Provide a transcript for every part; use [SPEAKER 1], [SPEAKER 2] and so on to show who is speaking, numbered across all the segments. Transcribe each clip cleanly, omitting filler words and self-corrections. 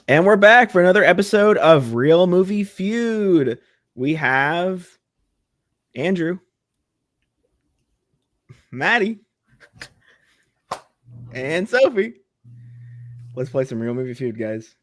[SPEAKER 1] And we're back for another episode of Reel Movie Feud. We have Andrew, Maddie, and Sophie. Let's play some Reel Movie Feud, guys.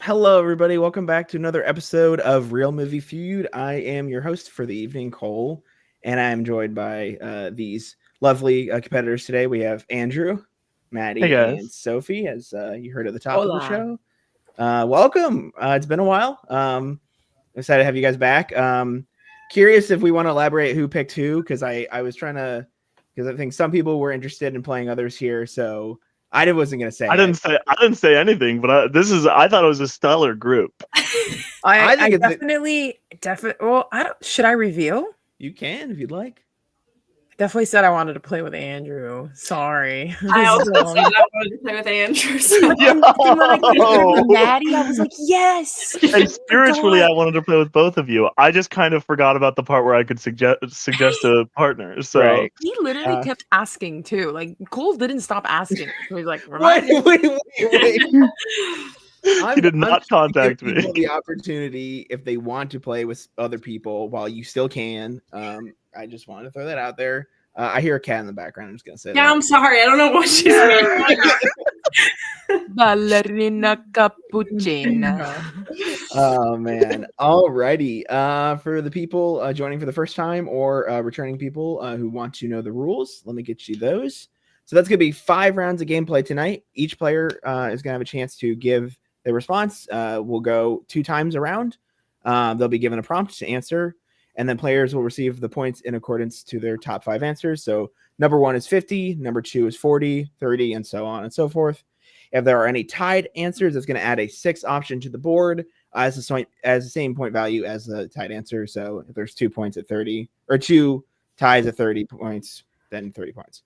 [SPEAKER 1] Hello, everybody. Welcome back to another episode of Reel Movie Feud. I am your host for the evening, Cole, and I am joined by these lovely competitors today. We have Andrew, Maddie, and Sophie, as you heard at the top of the show. Welcome. It's been a while. I'm excited to have you guys back. Curious if we want to elaborate who picked who, because I was trying to, because I think some people were interested in playing others here, so I wasn't going to say.
[SPEAKER 2] I didn't say anything, but I thought it was a stellar group.
[SPEAKER 3] I think definitely. Well, should I reveal?
[SPEAKER 1] You can if you'd like.
[SPEAKER 3] Definitely said I wanted to play with Andrew. Sorry.
[SPEAKER 4] I also said I wanted to play with Andrew. So.
[SPEAKER 3] Maddie, I was like, yes.
[SPEAKER 2] And spiritually, I wanted to play with both of you. I just kind of forgot about the part where I could suggest a partner. So
[SPEAKER 1] right.
[SPEAKER 3] He literally kept asking too. Like Cole didn't stop asking. So he's like,
[SPEAKER 1] wait.
[SPEAKER 2] He did not contact me.
[SPEAKER 1] The opportunity, if they want to play with other people while you still can. I just wanted to throw that out there. I hear a cat in the background. I'm just gonna say that.
[SPEAKER 4] Yeah, I'm sorry. I don't know what she's making.
[SPEAKER 3] Ballerina cappuccina.
[SPEAKER 1] Oh man. Alrighty. For the people joining for the first time or returning people who want to know the rules, let me get you those. So that's gonna be 5 rounds of gameplay tonight. Each player is gonna have a chance to give their response. We'll go 2 times around. They'll be given a prompt to answer. And then players will receive the points in accordance to their top 5 answers. So number 1 is 50, number 2 is 40, 30, and so on and so forth. If there are any tied answers, it's going to add a 6th option to the board as the same point value as the tied answer. So if there's 2 points at 30, or 2 ties at 30 points, then 30 points.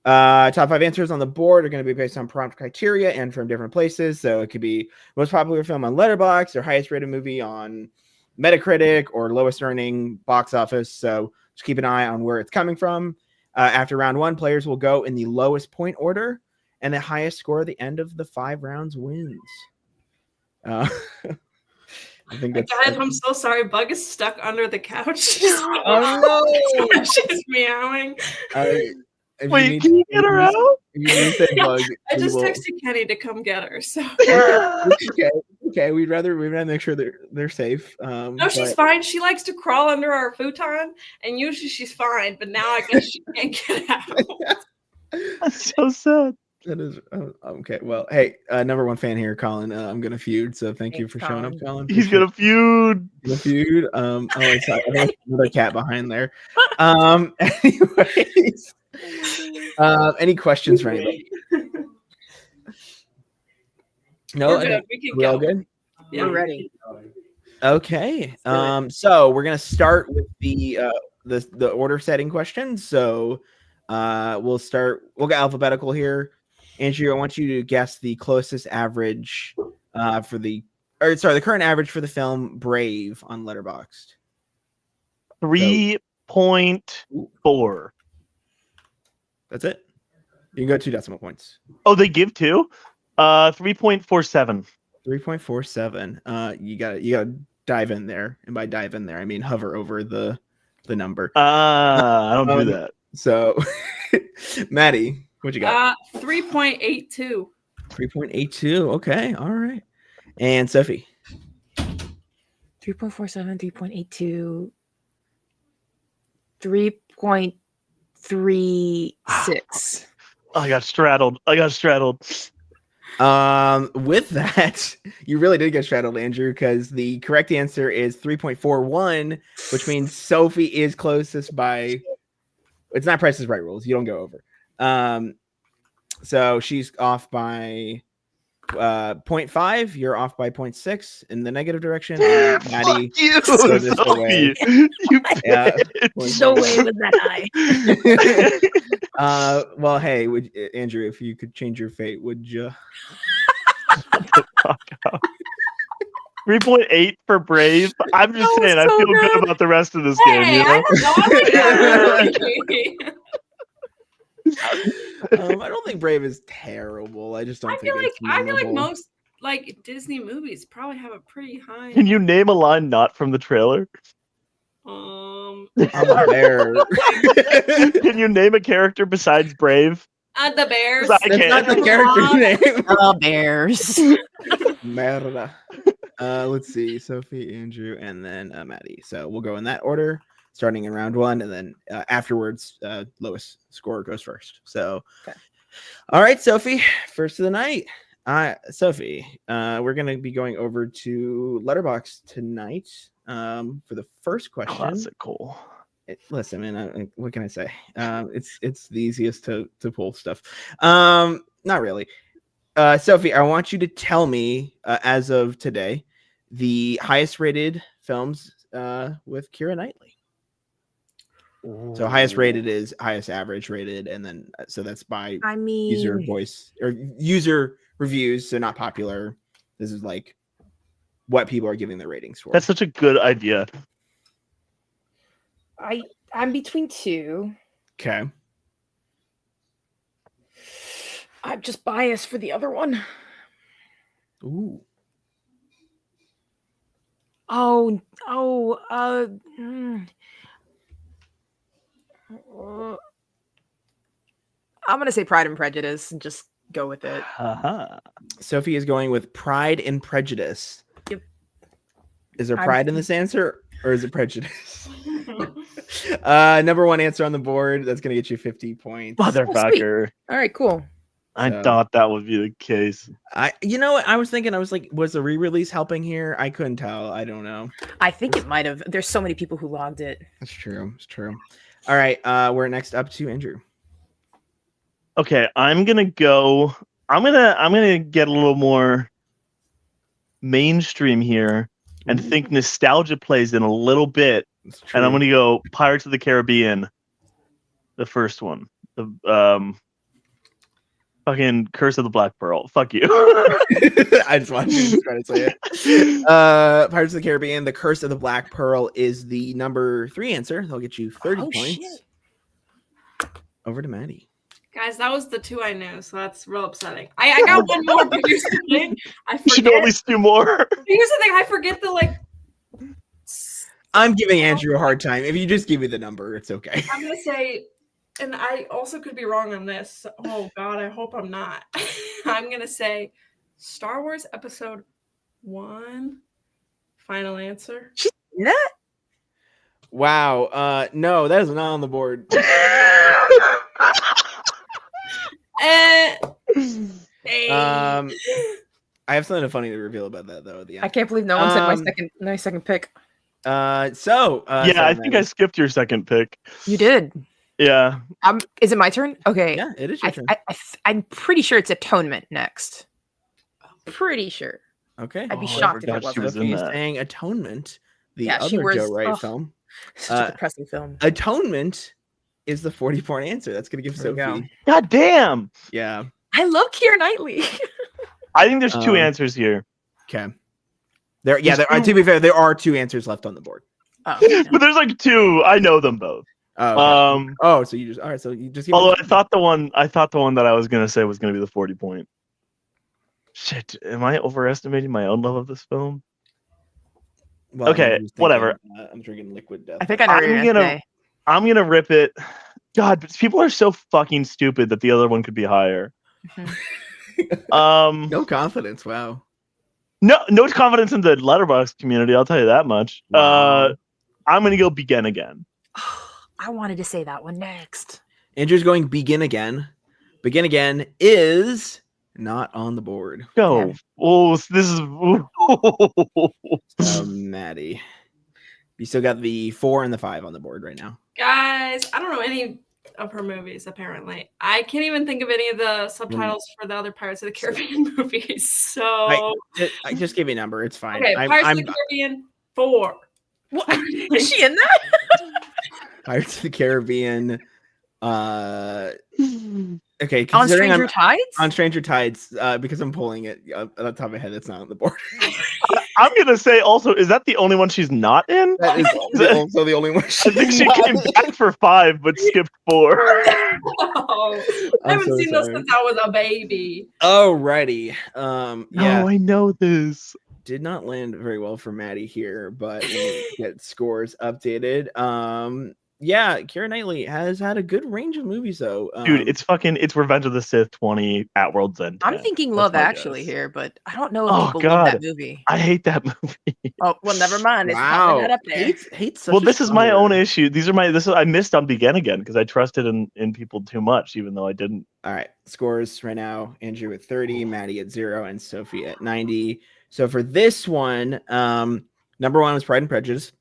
[SPEAKER 1] Top 5 answers on the board are going to be based on prompt criteria and from different places. So it could be most popular film on Letterboxd or highest rated movie on Metacritic or lowest earning box office. So just keep an eye on where it's coming from. After round 1, players will go in the lowest point order, and the highest score at the end of the 5 rounds wins. I think that's.
[SPEAKER 4] Guys, I'm so sorry. Bug is stuck under the couch.
[SPEAKER 1] Oh no!
[SPEAKER 4] She's meowing.
[SPEAKER 2] Wait, can you get her out?
[SPEAKER 1] Bug,
[SPEAKER 4] I just texted Kenny to come get her. So
[SPEAKER 1] okay. We'd rather make sure they're safe.
[SPEAKER 4] No, she's fine. She likes to crawl under our futon, and usually she's fine. But now I guess she can't get out.
[SPEAKER 2] That's so sad.
[SPEAKER 1] That is okay. Well, hey, number 1 fan here, Colin. I'm gonna feud, so thank you for showing up, Colin.
[SPEAKER 2] He's gonna feud.
[SPEAKER 1] It's another cat behind there. Anyways. Any questions for anybody? No, we all good?
[SPEAKER 4] Yeah,
[SPEAKER 3] we're ready.
[SPEAKER 1] Okay. So we're gonna start with the order setting questions. So we'll go alphabetical here. Andrew, I want you to guess the closest average the current average for the film Brave on Letterboxd.
[SPEAKER 2] 3.4.
[SPEAKER 1] That's it. You can go 2 decimal points.
[SPEAKER 2] Oh, they give 2? 3.47.
[SPEAKER 1] 3.47. You gotta dive in there, and by dive in there, I mean hover over the number.
[SPEAKER 2] I don't do that.
[SPEAKER 1] So, Maddie, what you got?
[SPEAKER 4] 3.82.
[SPEAKER 1] 3.82. Okay, all right. And Sophie.
[SPEAKER 3] 3.47, 3.82, 3.36.
[SPEAKER 2] I got straddled.
[SPEAKER 1] With that, you really did get straddled, Andrew, because the correct answer is 3.41, which means Sophie is closest by. It's not Price is Right rules. You don't go over. So she's off by 0.5. You're off by 0.6 in the negative direction. And Maddie,
[SPEAKER 2] you,
[SPEAKER 1] Sophie.
[SPEAKER 2] You
[SPEAKER 3] So way was that high.
[SPEAKER 1] Well, hey, Andrew, if you could change your fate, would you?
[SPEAKER 2] Fuck up. 3.8 for Brave. I'm just
[SPEAKER 3] That was
[SPEAKER 2] saying, I
[SPEAKER 3] so
[SPEAKER 2] feel
[SPEAKER 3] good.
[SPEAKER 2] good about the rest of this
[SPEAKER 4] Hey,
[SPEAKER 2] game. You know?
[SPEAKER 4] I don't know. I like that movie.
[SPEAKER 1] I don't think Brave is terrible. I just don't
[SPEAKER 4] I
[SPEAKER 1] think it's
[SPEAKER 4] feel like
[SPEAKER 1] memorable.
[SPEAKER 4] most like Disney movies probably have a pretty high.
[SPEAKER 2] Can you name a line not from the trailer?
[SPEAKER 1] I'm there.
[SPEAKER 2] Can you name a character besides Brave?
[SPEAKER 4] The Bears.
[SPEAKER 2] I
[SPEAKER 1] That's not the
[SPEAKER 2] can't.
[SPEAKER 1] character name.
[SPEAKER 3] The Bears.
[SPEAKER 1] Merda. Let's see, Sophie, Andrew, and then Maddie. So we'll go in that order, starting in round 1, and then afterwards, lowest score goes first. So,
[SPEAKER 3] okay.
[SPEAKER 1] All right, Sophie, first of the night. Sophie, we're gonna be going over to Letterboxd tonight for the first question.
[SPEAKER 2] Classical.
[SPEAKER 1] Listen, man, what can I say? It's the easiest to pull stuff. Not really. Sophie, I want you to tell me, as of today, the highest rated films with Keira Knightley. Ooh. So highest rated is highest average rated, and then so that's by user voice or user reviews, so not popular. This is like what people are giving their ratings for.
[SPEAKER 2] That's such a good idea.
[SPEAKER 3] I'm between 2.
[SPEAKER 1] Okay.
[SPEAKER 3] I'm just biased for the other one.
[SPEAKER 1] Ooh.
[SPEAKER 3] I'm gonna say Pride and Prejudice and just go with it.
[SPEAKER 1] Sophie is going with Pride and Prejudice.
[SPEAKER 3] Yep.
[SPEAKER 1] Is there pride in this answer, or is it prejudice? Number 1 answer on the board. That's gonna get you 50 points.
[SPEAKER 2] Motherfucker.
[SPEAKER 3] All right, cool.
[SPEAKER 2] I thought that would be the case.
[SPEAKER 1] You know what? I was thinking, was the re-release helping here? I couldn't tell. I don't know.
[SPEAKER 3] I think it might have. There's so many people who logged it.
[SPEAKER 1] That's true. It's true. All right. We're next up to Andrew.
[SPEAKER 2] Okay, I'm gonna get a little more mainstream here and think nostalgia plays in a little bit. And I'm gonna go Pirates of the Caribbean, the first one. The fucking Curse of the Black Pearl. Fuck you.
[SPEAKER 1] I just wanted to try to say it. Pirates of the Caribbean, the Curse of the Black Pearl is the number 3 answer. They'll get you 30 points. Shit. Over to Maddie.
[SPEAKER 4] Guys, that was the 2 I knew, so that's real upsetting. I got one more, but here's the thing. I forget.
[SPEAKER 2] You should know at least 2 more.
[SPEAKER 4] Here's the thing. I forget the
[SPEAKER 1] I'm giving Andrew a hard time. If you just give me the number, it's okay.
[SPEAKER 4] I'm gonna say, and I also could be wrong on this. Oh God, I hope I'm not. I'm gonna say Star Wars Episode 1. Final answer.
[SPEAKER 3] That?
[SPEAKER 1] Wow. No, that is not on the board. I have something funny to reveal about that though at the end.
[SPEAKER 3] I can't believe no one said my second pick.
[SPEAKER 2] I think I skipped your second pick.
[SPEAKER 3] You did.
[SPEAKER 2] Yeah.
[SPEAKER 3] Is it my turn? Okay.
[SPEAKER 1] Yeah, it is your turn.
[SPEAKER 3] I'm pretty sure it's Atonement next. Pretty sure.
[SPEAKER 1] Okay.
[SPEAKER 3] I'd be shocked if it wasn't.
[SPEAKER 1] Sophie's saying Atonement, the other Joe Wright film.
[SPEAKER 3] Such a depressing film.
[SPEAKER 1] Atonement is the 40-point answer. That's going to give Sophie.
[SPEAKER 2] God damn.
[SPEAKER 1] Yeah.
[SPEAKER 3] I love Keira Knightley.
[SPEAKER 2] I think there's 2 answers here.
[SPEAKER 1] Okay. To be fair, there are 2 answers left on the board.
[SPEAKER 3] Oh, yeah.
[SPEAKER 2] But there's 2. I know them both.
[SPEAKER 1] Oh, okay. So you just all right. So you just.
[SPEAKER 2] Although I thought the one that I was gonna say was gonna be the 40-point. Shit, am I overestimating my own love of this film?
[SPEAKER 1] Well,
[SPEAKER 2] okay, whatever.
[SPEAKER 1] I'm drinking liquid death.
[SPEAKER 3] I think
[SPEAKER 2] I'm gonna rip it. God, but people are so fucking stupid that the other one could be higher.
[SPEAKER 1] No confidence. Wow.
[SPEAKER 2] No confidence in the Letterboxd community. I'll tell you that much.
[SPEAKER 1] Wow.
[SPEAKER 2] I'm gonna go Begin Again.
[SPEAKER 3] I wanted to say that one next.
[SPEAKER 1] Andrew's going Begin Again. Begin Again is not on the board.
[SPEAKER 2] Go. Yeah. Oh, this is.
[SPEAKER 1] Maddie. You still got the 4 and the 5 on the board right now.
[SPEAKER 4] Guys, I don't know any of her movies, apparently. I can't even think of any of the subtitles for the other Pirates of the Caribbean movies. So
[SPEAKER 1] I just give you a number. It's fine.
[SPEAKER 4] Okay, Pirates of the Caribbean 4.
[SPEAKER 3] What? Was she in that?
[SPEAKER 1] Pirates of the Caribbean Okay,
[SPEAKER 3] On
[SPEAKER 1] considering
[SPEAKER 3] Stranger Tides?
[SPEAKER 1] on Stranger Tides, because I'm pulling it on the top of my head, it's not on the board.
[SPEAKER 2] I'm gonna say also, is that the only one she's not in?
[SPEAKER 1] That is also the only one.
[SPEAKER 2] I think she came back for 5, but skipped 4.
[SPEAKER 4] Oh, I haven't
[SPEAKER 1] so
[SPEAKER 4] seen those
[SPEAKER 1] sorry.
[SPEAKER 4] since I was a baby.
[SPEAKER 1] Alrighty. Yeah.
[SPEAKER 2] Oh, I know this.
[SPEAKER 1] Did not land very well for Maddie here, but let me get scores updated. Yeah, Keira Knightley has had a good range of movies though.
[SPEAKER 2] Dude, it's Revenge of the Sith 20, At World's End 10.
[SPEAKER 3] I'm thinking
[SPEAKER 2] That's
[SPEAKER 3] Love
[SPEAKER 2] my
[SPEAKER 3] Actually
[SPEAKER 2] guess.
[SPEAKER 3] here, but I don't know if
[SPEAKER 2] Oh,
[SPEAKER 3] people
[SPEAKER 2] God.
[SPEAKER 3] love that movie.
[SPEAKER 2] I hate that movie.
[SPEAKER 3] Oh, well, never mind. It's probably not up there.
[SPEAKER 1] Hates
[SPEAKER 2] Well, this is my own issue. I missed on Begin Again because I trusted in people too much, even though I didn't.
[SPEAKER 1] All right, scores right now: Andrew at 30, Maddie at 0, and Sophie at 90. So for this one, number 1 was Pride and Prejudice.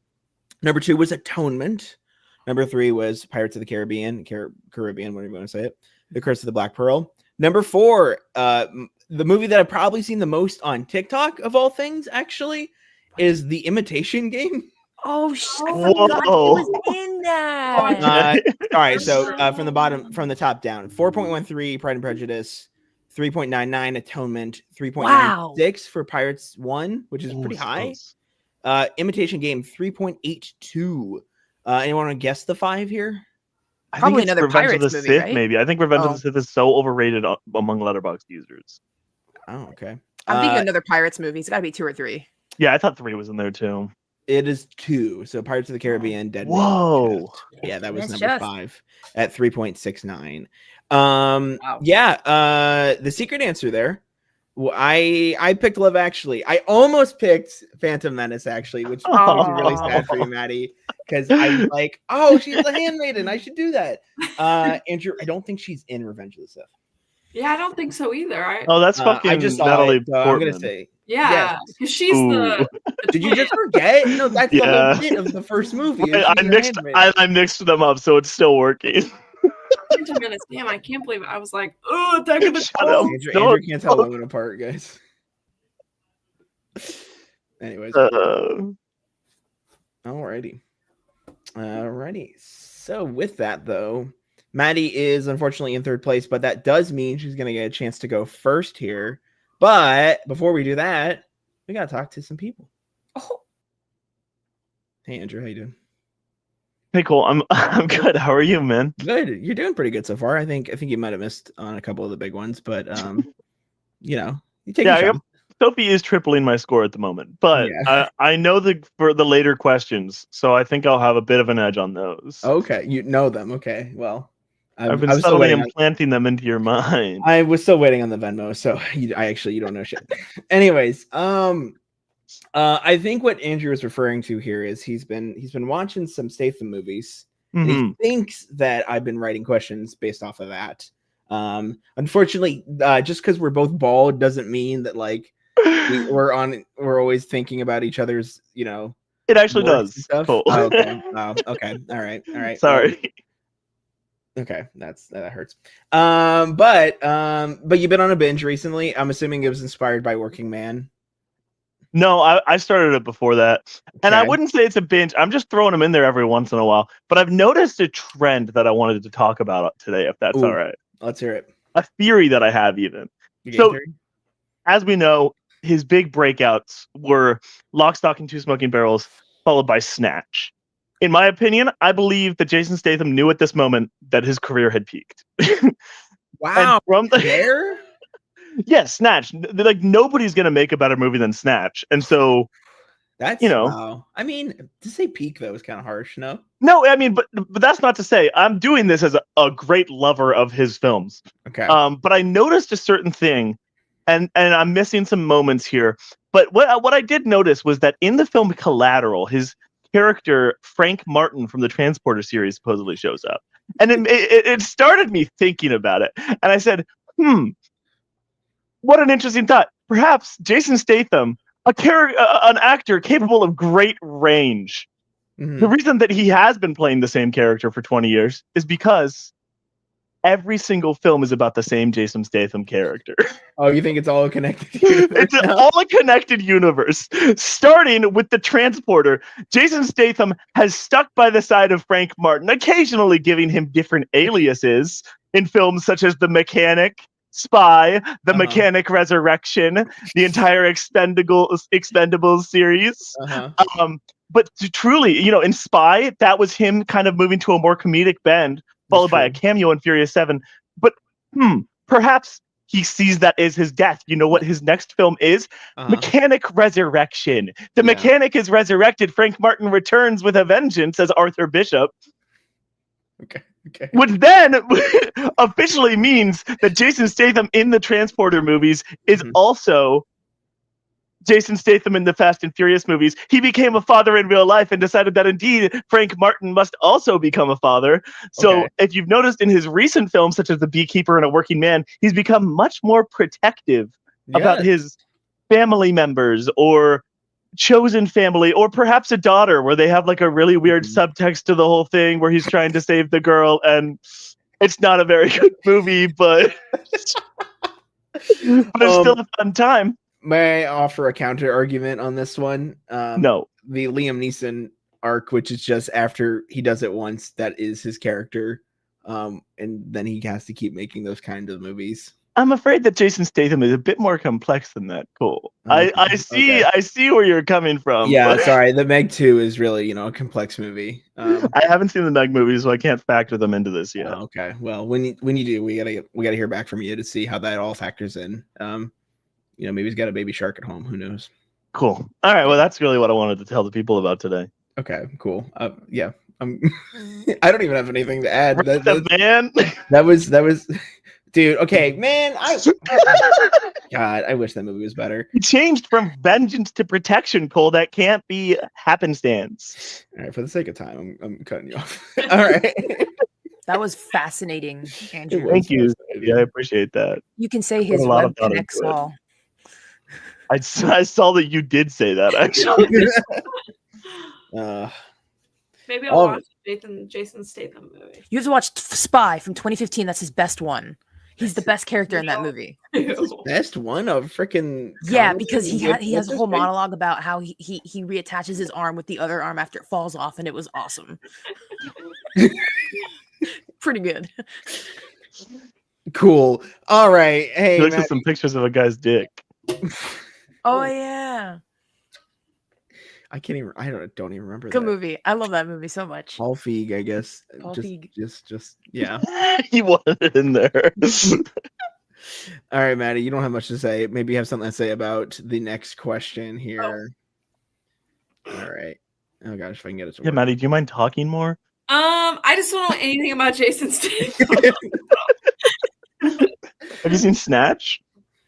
[SPEAKER 1] Number 2 was Atonement. Number 3 was Pirates of the Caribbean, Caribbean, whatever you want to say it. The Curse of the Black Pearl. Number 4, the movie that I've probably seen the most on TikTok of all things, actually, is The Imitation Game.
[SPEAKER 3] Oh, I forgot he was in that.
[SPEAKER 1] All right, so from the top down, 4.13 Pride and Prejudice, 3.99 Atonement, 3.96 for Pirates 1, which is pretty high. Imitation Game, 3.82. Anyone want to guess the 5 here?
[SPEAKER 3] Probably another
[SPEAKER 2] Revenge of
[SPEAKER 3] Pirates
[SPEAKER 2] the
[SPEAKER 3] movie,
[SPEAKER 2] Sith,
[SPEAKER 3] right?
[SPEAKER 2] maybe. I think Revenge of the Sith is so overrated among Letterboxd users.
[SPEAKER 1] Oh, okay.
[SPEAKER 3] I'm thinking another Pirates movie. It's got to be 2 or 3.
[SPEAKER 2] Yeah, I thought 3 was in there too.
[SPEAKER 1] It is 2. So Pirates of the Caribbean, Dead Man.
[SPEAKER 2] Whoa.
[SPEAKER 1] Yeah, that was
[SPEAKER 3] That's
[SPEAKER 1] number
[SPEAKER 3] just...
[SPEAKER 1] 5 at 3.69.
[SPEAKER 3] Wow.
[SPEAKER 1] Yeah, the secret answer there. Well, I picked Love Actually. I almost picked Phantom Menace actually, which was really sad for you, Maddie, because I'm like, oh, she's the handmaiden. I should do that. Andrew, I don't think she's in Revenge of the Sith.
[SPEAKER 4] Yeah, I don't think so either.
[SPEAKER 2] That's fucking
[SPEAKER 1] I just saw
[SPEAKER 2] Natalie
[SPEAKER 1] it, so I'm gonna say
[SPEAKER 4] yeah, because she's the
[SPEAKER 1] Did you just forget? No, that's the whole bit of the first movie.
[SPEAKER 2] I mixed them up, so it's still working.
[SPEAKER 4] Damn, I can't believe it. I was like, oh, Attack of the Clones.
[SPEAKER 1] Andrew can't tell women apart, guys. Anyways. Alrighty. So with that though, Maddie is unfortunately in 3rd place, but that does mean she's gonna get a chance to go first here. But before we do that, we gotta talk to some people.
[SPEAKER 3] Oh.
[SPEAKER 1] Hey Andrew, how you doing?
[SPEAKER 2] Hey Cole, I'm good. How are you, man?
[SPEAKER 1] Good. You're doing pretty good so far. I think you might have missed on a couple of the big ones, but you take a shot.
[SPEAKER 2] Sophie is tripling my score at the moment, but I know for the later questions, so I think I'll have a bit of an edge on those.
[SPEAKER 1] Okay, you know them. Okay, well,
[SPEAKER 2] I've been subtly implanting them into your mind.
[SPEAKER 1] I was still waiting on the Venmo, so you don't know shit. Anyways, I think what Andrew is referring to here is he's been watching some Statham movies. And he thinks that I've been writing questions based off of that. Unfortunately, just because we're both bald doesn't mean that like we're always thinking about each other's,
[SPEAKER 2] It actually does.
[SPEAKER 1] Stuff.
[SPEAKER 2] Cool.
[SPEAKER 1] Oh, okay. Wow. Okay. All right.
[SPEAKER 2] Sorry.
[SPEAKER 1] Okay, that hurts. But you've been on a binge recently. I'm assuming it was inspired by Working Man.
[SPEAKER 2] No, I started it before that. Okay. And I wouldn't say it's a binge. I'm just throwing them in there every once in a while. But I've noticed a trend that I wanted to talk about today, if that's all right.
[SPEAKER 1] Let's hear it.
[SPEAKER 2] A theory that I have even. So, as we know, his big breakouts were Lock, Stock, and Two Smoking Barrels, followed by Snatch. In my opinion, I believe that Jason Statham knew at this moment that his career had peaked.
[SPEAKER 1] Wow. From there?
[SPEAKER 2] Yeah, Snatch. Like, nobody's going to make a better movie than Snatch. And so,
[SPEAKER 1] that's, wow. I mean, to say peak, though, is kind of harsh, no?
[SPEAKER 2] No, I mean, but that's not to say I'm doing this as a great lover of his films.
[SPEAKER 1] Okay.
[SPEAKER 2] But I noticed a certain thing, and I'm missing some moments here. But what I did notice was that in the film Collateral, his character, Frank Martin from the Transporter series, supposedly shows up. And it started me thinking about it. And I said, what an interesting thought. Perhaps Jason Statham, an actor capable of great range. Mm-hmm. The reason that he has been playing the same character for 20 years is because every single film is about the same Jason Statham character.
[SPEAKER 1] Oh, you think it's all a connected universe?
[SPEAKER 2] It's all a connected universe. Starting with the Transporter, Jason Statham has stuck by the side of Frank Martin, occasionally giving him different aliases, in films such as The Mechanic, Spy, The Mechanic Resurrection, the entire Expendables series. But truly, in Spy, that was him kind of moving to a more comedic bend, followed by a cameo in Furious 7. But perhaps he sees that as his death. You know what his next film is? Mechanic Resurrection. The Mechanic is resurrected. Frank Martin returns with a vengeance as Arthur Bishop.
[SPEAKER 1] Okay.
[SPEAKER 2] Which then officially means that Jason Statham in the Transporter movies is also Jason Statham in the Fast and Furious movies. He became a father in real life and decided that indeed Frank Martin must also become a father. So if you've noticed in his recent films, such as The Beekeeper and A Working Man, he's become much more protective about his family members or chosen family, or perhaps a daughter, where they have like a really weird subtext to the whole thing where he's trying to save the girl, and it's not a very good movie, but it's still a fun time.
[SPEAKER 1] May I offer a counter argument on this one?
[SPEAKER 2] No.
[SPEAKER 1] The Liam Neeson arc, which is just after he does it once, that is his character, and then he has to keep making those kind of movies.
[SPEAKER 2] I'm afraid that Jason Statham is a bit more complex than that. Cool. I see where you're coming from.
[SPEAKER 1] Yeah, sorry. The Meg 2 is really, a complex movie.
[SPEAKER 2] I haven't seen the Meg movies, so I can't factor them into this yet.
[SPEAKER 1] Okay. Well, when you do, we gotta hear back from you to see how that all factors in. Maybe he's got a baby shark at home. Who knows?
[SPEAKER 2] Cool. All right. Well, that's really what I wanted to tell the people about today.
[SPEAKER 1] Okay. Cool. Yeah. I don't even have anything to add.
[SPEAKER 2] Man.
[SPEAKER 1] That was. Dude, okay, man. God, I wish that movie was better.
[SPEAKER 2] He changed from vengeance to protection, Cole. That can't be happenstance.
[SPEAKER 1] All right, for the sake of time, I'm cutting you off. All right.
[SPEAKER 3] That was fascinating, Andrew.
[SPEAKER 2] Thank you. Yeah, I appreciate that.
[SPEAKER 3] You can say his web connects all.
[SPEAKER 2] I saw that you did say that, actually.
[SPEAKER 4] Maybe I'll watch Jason Statham movie.
[SPEAKER 3] You have to watch Spy from 2015. That's his best one. He's the best character in that movie.
[SPEAKER 1] Best one of freaking
[SPEAKER 3] because he has a whole monologue about how he reattaches his arm with the other arm after it falls off, and it was awesome. Pretty good.
[SPEAKER 1] Cool. All right. Hey,
[SPEAKER 2] he looks at some pictures of a guy's dick.
[SPEAKER 3] Oh yeah.
[SPEAKER 1] I don't even remember.
[SPEAKER 3] Good movie. I love that movie so much.
[SPEAKER 1] Paul Feig, I guess.
[SPEAKER 3] Paul Feig.
[SPEAKER 1] Just yeah.
[SPEAKER 2] He wanted it in there.
[SPEAKER 1] All right, Maddie, you don't have much to say. Maybe you have something to say about the next question here. All right. Oh gosh, if I can get it to work.
[SPEAKER 2] Maddie, do you mind talking more?
[SPEAKER 4] I just don't know anything about Jason Statham.
[SPEAKER 2] Have you seen Snatch?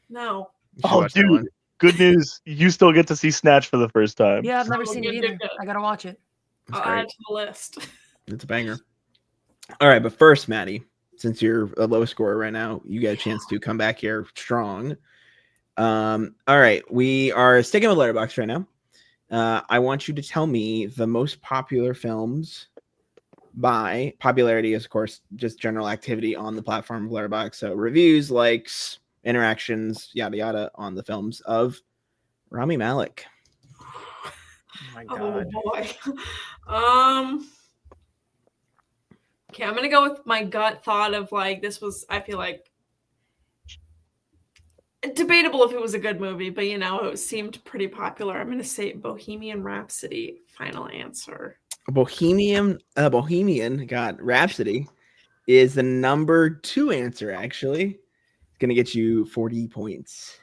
[SPEAKER 4] No.
[SPEAKER 2] Oh, dude. Good news. You still get to see Snatch for the first time.
[SPEAKER 3] Yeah, I've never seen it either. I gotta watch it.
[SPEAKER 4] I'll add it to the list.
[SPEAKER 1] It's a banger. All right, but first, Maddie, since you're a low scorer right now, you get a chance to come back here strong. All right, we are sticking with Letterboxd right now. I want you to tell me the most popular films by popularity is, of course, just general activity on the platform of Letterboxd. So reviews, likes, interactions, yada yada, on the films of Rami Malek.
[SPEAKER 3] Oh my god.
[SPEAKER 4] Oh boy. Okay, I'm gonna go with my gut thought of this was, I feel like, debatable if it was a good movie, but it seemed pretty popular. I'm gonna say Bohemian Rhapsody. Final answer.
[SPEAKER 1] Bohemian Rhapsody is the number 2 answer, actually. It's going to get you 40 points.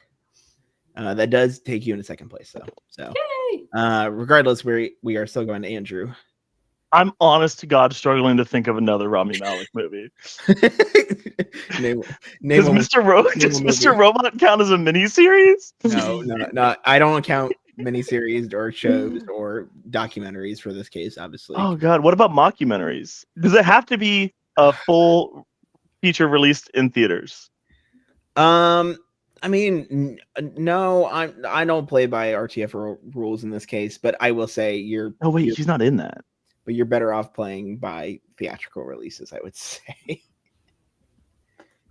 [SPEAKER 1] That does take you into second place, though. So, regardless, we are still going to Andrew.
[SPEAKER 2] I'm honest to God struggling to think of another Rami Malek movie. Does Mr. Robot count as a miniseries?
[SPEAKER 1] No. I don't count miniseries or shows or documentaries for this case, obviously.
[SPEAKER 2] Oh God, what about mockumentaries? Does it have to be a full feature released in theaters?
[SPEAKER 1] I mean, no, I don't play by RTF rules in this case, but I will say
[SPEAKER 2] Oh wait, she's not in that.
[SPEAKER 1] But you're better off playing by theatrical releases, I would say.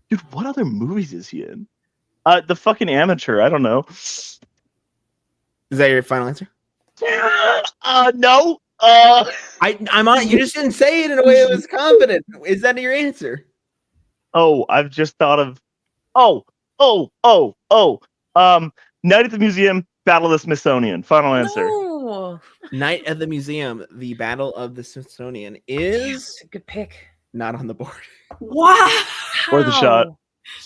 [SPEAKER 2] Dude, what other movies is he in? The fucking Amateur. I don't know.
[SPEAKER 1] Is that your final answer?
[SPEAKER 2] No.
[SPEAKER 1] I'm on. You just didn't say it in a way that was confident. Is that your answer?
[SPEAKER 2] Oh, I've just thought of. Night at the Museum, Battle of the Smithsonian. Final answer.
[SPEAKER 3] No.
[SPEAKER 1] Night at the Museum, the Battle of the Smithsonian
[SPEAKER 3] Damn,
[SPEAKER 1] is
[SPEAKER 3] that's a good pick.
[SPEAKER 1] not on the board.
[SPEAKER 4] Wow.
[SPEAKER 2] Worth a shot.
[SPEAKER 3] How?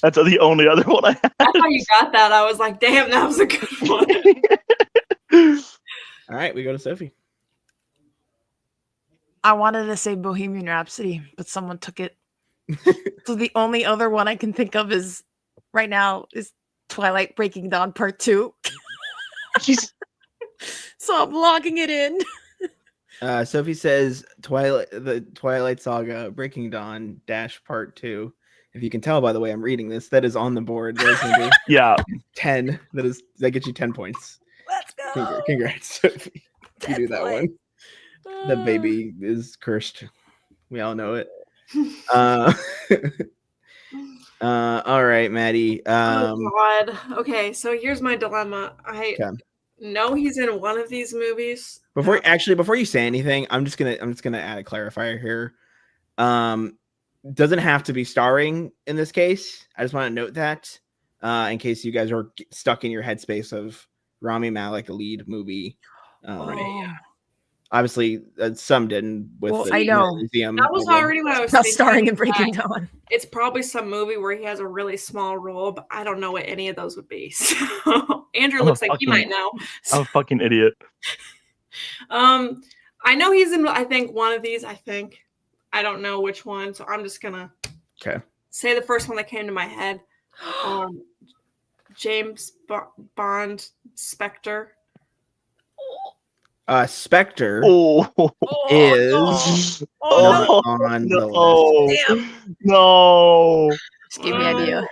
[SPEAKER 2] That's the only other one I had.
[SPEAKER 4] I thought you got that. I was like, damn, that was a good one.
[SPEAKER 1] All right, we go to Sophie.
[SPEAKER 3] I wanted to say Bohemian Rhapsody, but someone took it. So the only other one I can think of is right now is Twilight Breaking Dawn Part 2.
[SPEAKER 2] Jeez.
[SPEAKER 3] So I'm logging it in.
[SPEAKER 1] Sophie says the Twilight Saga Breaking Dawn - Part 2. If you can tell by the way I'm reading this, that is on the board. That is gonna be
[SPEAKER 2] Yeah.
[SPEAKER 1] 10. That gets you 10 points.
[SPEAKER 3] Let's go.
[SPEAKER 1] Congrats, Sophie. You do that one. The baby is cursed. We all know it. All right, Maddie.
[SPEAKER 4] Oh God. Okay, so here's my dilemma. I know he's in one of these movies.
[SPEAKER 1] Before you say anything, I'm just gonna add a clarifier here. Doesn't have to be starring in this case. I just want to note that in case you guys are stuck in your headspace of Rami Malek, a lead movie. Obviously, some didn't. With
[SPEAKER 3] I know
[SPEAKER 1] museum.
[SPEAKER 4] That was already what I was
[SPEAKER 3] not
[SPEAKER 4] thinking.
[SPEAKER 3] starring in Breaking Dawn.
[SPEAKER 4] It's probably some movie where he has a really small role, but I don't know what any of those would be. So Andrew looks like he might know.
[SPEAKER 2] I'm a fucking idiot.
[SPEAKER 4] I know he's in. I think one of these. I don't know which one, so I'm just gonna say the first one that came to my head. James Bond Spectre.
[SPEAKER 1] Spectre
[SPEAKER 2] is
[SPEAKER 1] on the list.
[SPEAKER 3] Damn.
[SPEAKER 2] No.
[SPEAKER 3] Just gave me an idea.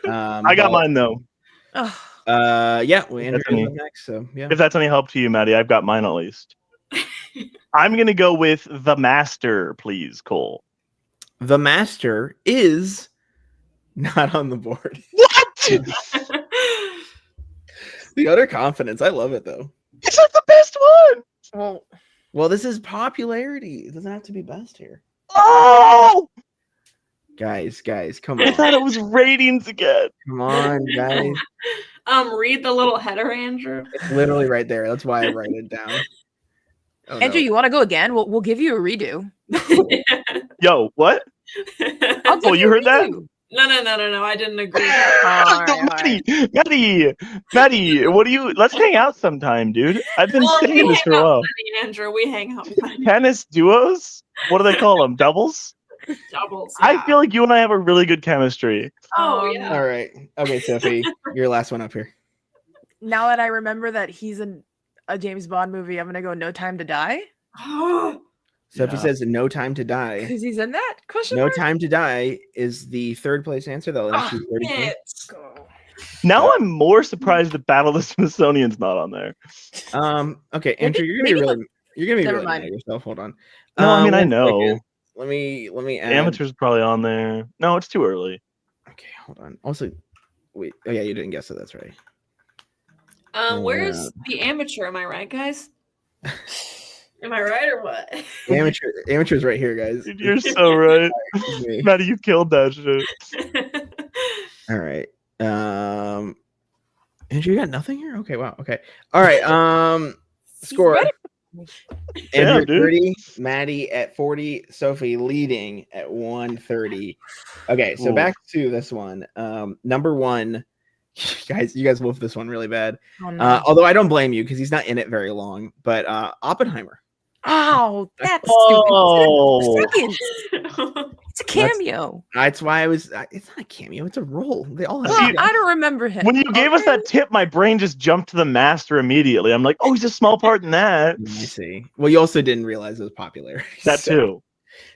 [SPEAKER 2] I got mine though.
[SPEAKER 1] Yeah, we Andrew goes up next. So yeah.
[SPEAKER 2] If that's any help to you, Maddie, I've got mine at least. I'm gonna go with The Master, please, Cole.
[SPEAKER 1] The Master is not on the board.
[SPEAKER 2] What?
[SPEAKER 1] The utter confidence. I love it though.
[SPEAKER 2] It's like the best one.
[SPEAKER 1] Well, this is popularity. It doesn't have to be best here.
[SPEAKER 2] Oh,
[SPEAKER 1] guys, come on.
[SPEAKER 2] I thought it was ratings again.
[SPEAKER 1] Come on, guys.
[SPEAKER 4] Read the little header, Andrew.
[SPEAKER 1] It's literally right there. That's why I write it down. Oh,
[SPEAKER 3] Andrew,
[SPEAKER 1] no.
[SPEAKER 3] you want to go again? We'll give you a redo.
[SPEAKER 2] Yo, what?
[SPEAKER 3] Oh,
[SPEAKER 2] you heard that?
[SPEAKER 4] No. I didn't agree.
[SPEAKER 2] Maddie, what do you? Let's hang out sometime, dude. I've been saying this for a while.
[SPEAKER 4] Andrew, we hang out.
[SPEAKER 2] Tennis duos? What do they call them? Doubles?
[SPEAKER 4] Doubles.
[SPEAKER 2] I
[SPEAKER 4] Yeah.
[SPEAKER 2] feel like you and I have a really good chemistry.
[SPEAKER 4] Oh yeah.
[SPEAKER 1] All right. Okay, Sophie, your last one up here.
[SPEAKER 3] Now that I remember that he's in a James Bond movie, I'm gonna go No Time to Die.
[SPEAKER 1] Sophie says No Time to Die.
[SPEAKER 3] Because he's in that? Question
[SPEAKER 1] No
[SPEAKER 3] mark?
[SPEAKER 1] Time to Die is the third place answer. That'll let you 30 points.
[SPEAKER 4] Let's go.
[SPEAKER 2] Now I'm more surprised that Battle of the Smithsonian's not on there.
[SPEAKER 1] Okay, Andrew, you're gonna be really
[SPEAKER 3] Never
[SPEAKER 1] mad
[SPEAKER 3] mind.
[SPEAKER 1] at yourself. Hold on.
[SPEAKER 2] No, I mean I
[SPEAKER 1] one
[SPEAKER 2] know.
[SPEAKER 1] second. Let me add.
[SPEAKER 2] Amateur's probably on there. No, it's too early.
[SPEAKER 1] Okay, hold on. Also, wait. Oh yeah, you didn't guess it. That's right.
[SPEAKER 4] Where's the amateur? Am I right, guys? Am I right or what?
[SPEAKER 1] Amateur's right here, guys.
[SPEAKER 2] Dude, you're so right. Maddie, you killed that shit.
[SPEAKER 1] All right. Andrew, you got nothing here? Okay, wow. Okay. All right. Score. Andrew
[SPEAKER 2] Damn,
[SPEAKER 1] 30, Maddie at 40, Sophie leading at 130. Okay, so back to this one. Number one, you guys wolfed this one really bad.
[SPEAKER 3] Oh, no.
[SPEAKER 1] Although I don't blame you because he's not in it very long. But Oppenheimer.
[SPEAKER 3] Oh, that's stupid. It's a cameo.
[SPEAKER 1] That's why I was. It's not a cameo. It's a role. They all have.
[SPEAKER 3] Well, I don't remember him.
[SPEAKER 2] When you gave us that tip, my brain just jumped to The Master immediately. I'm like, oh, he's a small part in that.
[SPEAKER 1] I see. Well, you also didn't realize it was popular.
[SPEAKER 2] That too.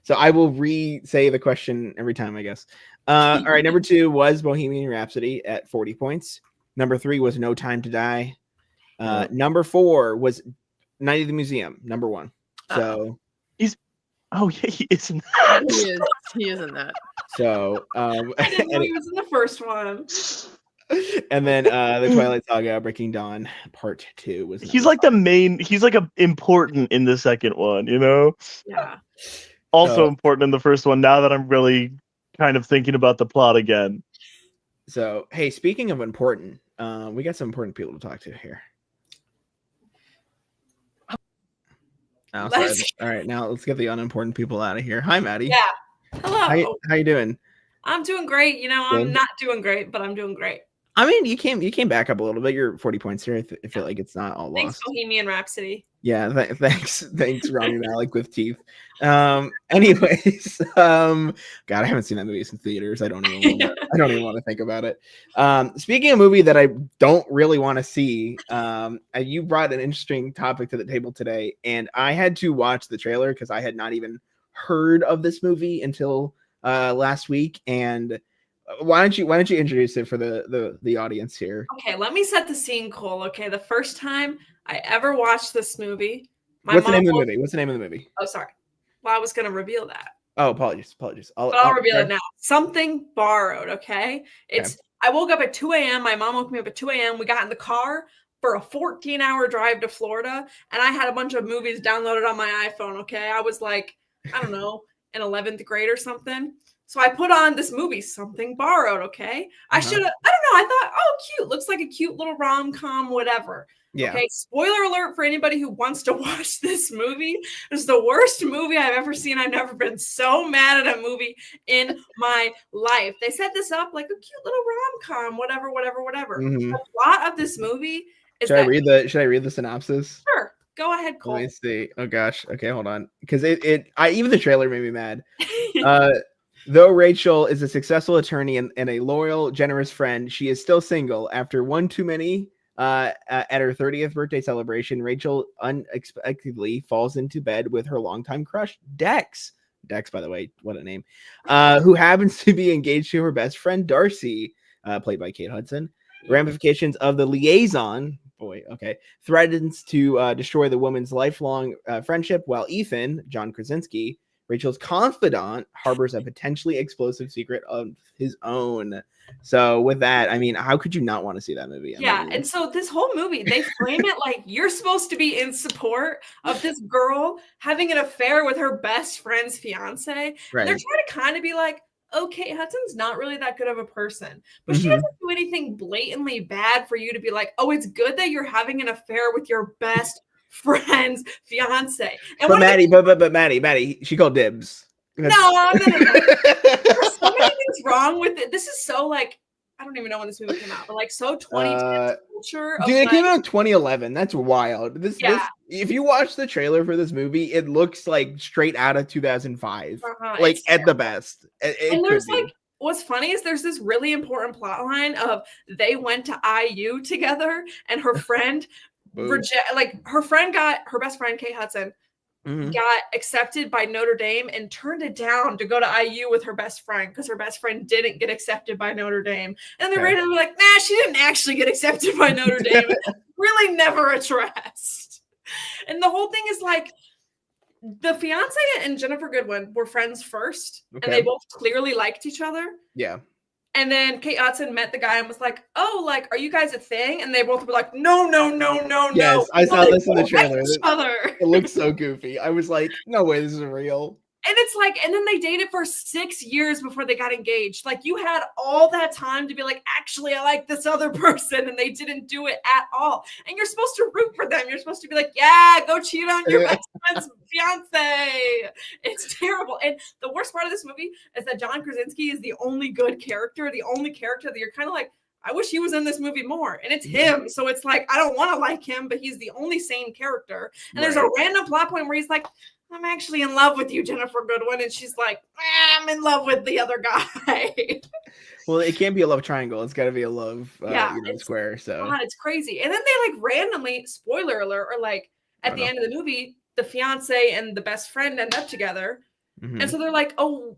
[SPEAKER 1] So I will re-say the question every time, I guess. All right, number 2 was Bohemian Rhapsody at 40 points. Number 3 was No Time to Die. Number 4 was Night at the Museum. Number 1. So
[SPEAKER 2] he is in that.
[SPEAKER 3] He is in that.
[SPEAKER 1] So
[SPEAKER 4] I didn't know he was in the first one.
[SPEAKER 1] And then the Twilight Saga Breaking Dawn Part 2 was.
[SPEAKER 2] He's like the main. He's like important in the second one, you know.
[SPEAKER 4] Yeah.
[SPEAKER 2] Also important in the first one. Now that I'm really kind of thinking about the plot again.
[SPEAKER 1] So, hey, speaking of important, we got some important people to talk to here. Oh, sorry. All right, now let's get the unimportant people out of here. Hi, Maddie.
[SPEAKER 4] Yeah. Hello.
[SPEAKER 1] How you doing?
[SPEAKER 4] I'm doing great.
[SPEAKER 1] Good.
[SPEAKER 4] I'm not doing great, but I'm doing great.
[SPEAKER 1] I mean, you came back up a little bit. You're 40 points here. I feel like it's not all
[SPEAKER 4] Thanks,
[SPEAKER 1] lost.
[SPEAKER 4] Bohemian Rhapsody.
[SPEAKER 1] Yeah, thanks, Rami Malek with teeth. Anyways, God, I haven't seen that movie since theaters. I don't even want to think about it. Speaking of a movie that I don't really want to see, you brought an interesting topic to the table today, and I had to watch the trailer because I had not even heard of this movie until last week. And why don't you introduce it for the audience here?
[SPEAKER 4] Okay, let me set the scene, Cole. Okay, the first time I ever watched this movie,
[SPEAKER 1] What's the name of the movie?
[SPEAKER 4] Oh, sorry. Well, I was gonna reveal that.
[SPEAKER 1] Oh, apologies.
[SPEAKER 4] I'll reveal it now. Something Borrowed. Okay, I woke up at 2 a.m. My mom woke me up at 2 a.m. We got in the car for a 14-hour drive to Florida, and I had a bunch of movies downloaded on my iPhone. Okay, I was like, I don't know, in 11th grade or something. So I put on this movie, Something Borrowed, okay? I don't know, I thought, oh, cute. Looks like a cute little rom-com, whatever.
[SPEAKER 1] Yeah.
[SPEAKER 4] Okay, spoiler alert for anybody who wants to watch this movie. It's the worst movie I've ever seen. I've never been so mad at a movie in my life. They set this up like a cute little rom-com, whatever.
[SPEAKER 1] Mm-hmm.
[SPEAKER 4] The plot of this movie is
[SPEAKER 1] Should I read the synopsis?
[SPEAKER 4] Sure. Go ahead, Cole.
[SPEAKER 1] Let me see. Oh gosh. Okay, hold on. Because even the trailer made me mad. Though Rachel is a successful attorney and a loyal, generous friend, she is still single. After one too many at her 30th birthday celebration, Rachel unexpectedly falls into bed with her longtime crush, Dex. Dex, by the way, what a name. Who happens to be engaged to her best friend, Darcy, played by Kate Hudson. Ramifications of the liaison, threatens to destroy the woman's lifelong friendship, while Ethan, John Krasinski, Rachel's confidant, harbors a potentially explosive secret of his own. So with that, I mean, how could you not want to see that movie?
[SPEAKER 4] Yeah, and so this whole movie, they frame it like you're supposed to be in support of this girl having an affair with her best friend's fiance. Right. They're trying to kind of be like, okay, Hudson's not really that good of a person, but she doesn't do anything blatantly bad for you to be like, oh, it's good that you're having an affair with your best friend's fiance. And
[SPEAKER 1] but Maddie, she called dibs.
[SPEAKER 4] No. There's so many things wrong with it. This is so like, I don't even know when this movie came out, but like so 2010 culture.
[SPEAKER 1] Dude, it came out in 2011. That's wild. This, if you watch the trailer for this movie, it looks like straight out of 2005, like at the best.
[SPEAKER 4] And there's like, what's funny is there's this really important plot line of they went to IU together, and her friend her best friend Kate Hudson got accepted by Notre Dame and turned it down to go to IU with her best friend because her best friend didn't get accepted by Notre Dame. And they're randomly like, nah, she didn't actually get accepted by Notre Dame. Really never addressed. And the whole thing is like, the fiance and Jennifer Goodwin were friends first, and they both clearly liked each other. Yeah. And then Kate Hudson met the guy and was like, oh, like, are you guys a thing? And they both were like, no.
[SPEAKER 1] Yes, I saw this in the trailer. It looks so goofy. I was like, no way, this is real.
[SPEAKER 4] And it's like, and then they dated for 6 years before they got engaged. Like, you had all that time to be like, actually, I like this other person, and they didn't do it at all. And you're supposed to root for them. You're supposed to be like, yeah, go cheat on your best friend's fiance. It's terrible. And the worst part of this movie is that John Krasinski is the only good character, the only character that you're kind of like, I wish he was in this movie more. And it's him. So it's like, I don't want to like him, but he's the only sane character. And there's a random plot point where he's like, I'm actually in love with you, Jennifer Goodwin. And she's like, I'm in love with the other guy.
[SPEAKER 1] Well, it can't be a love triangle. It's got to be a love square. So
[SPEAKER 4] God, it's crazy. And then they like randomly, spoiler alert, or like at the end of the movie, the fiance and the best friend end up together. And so they're like, oh,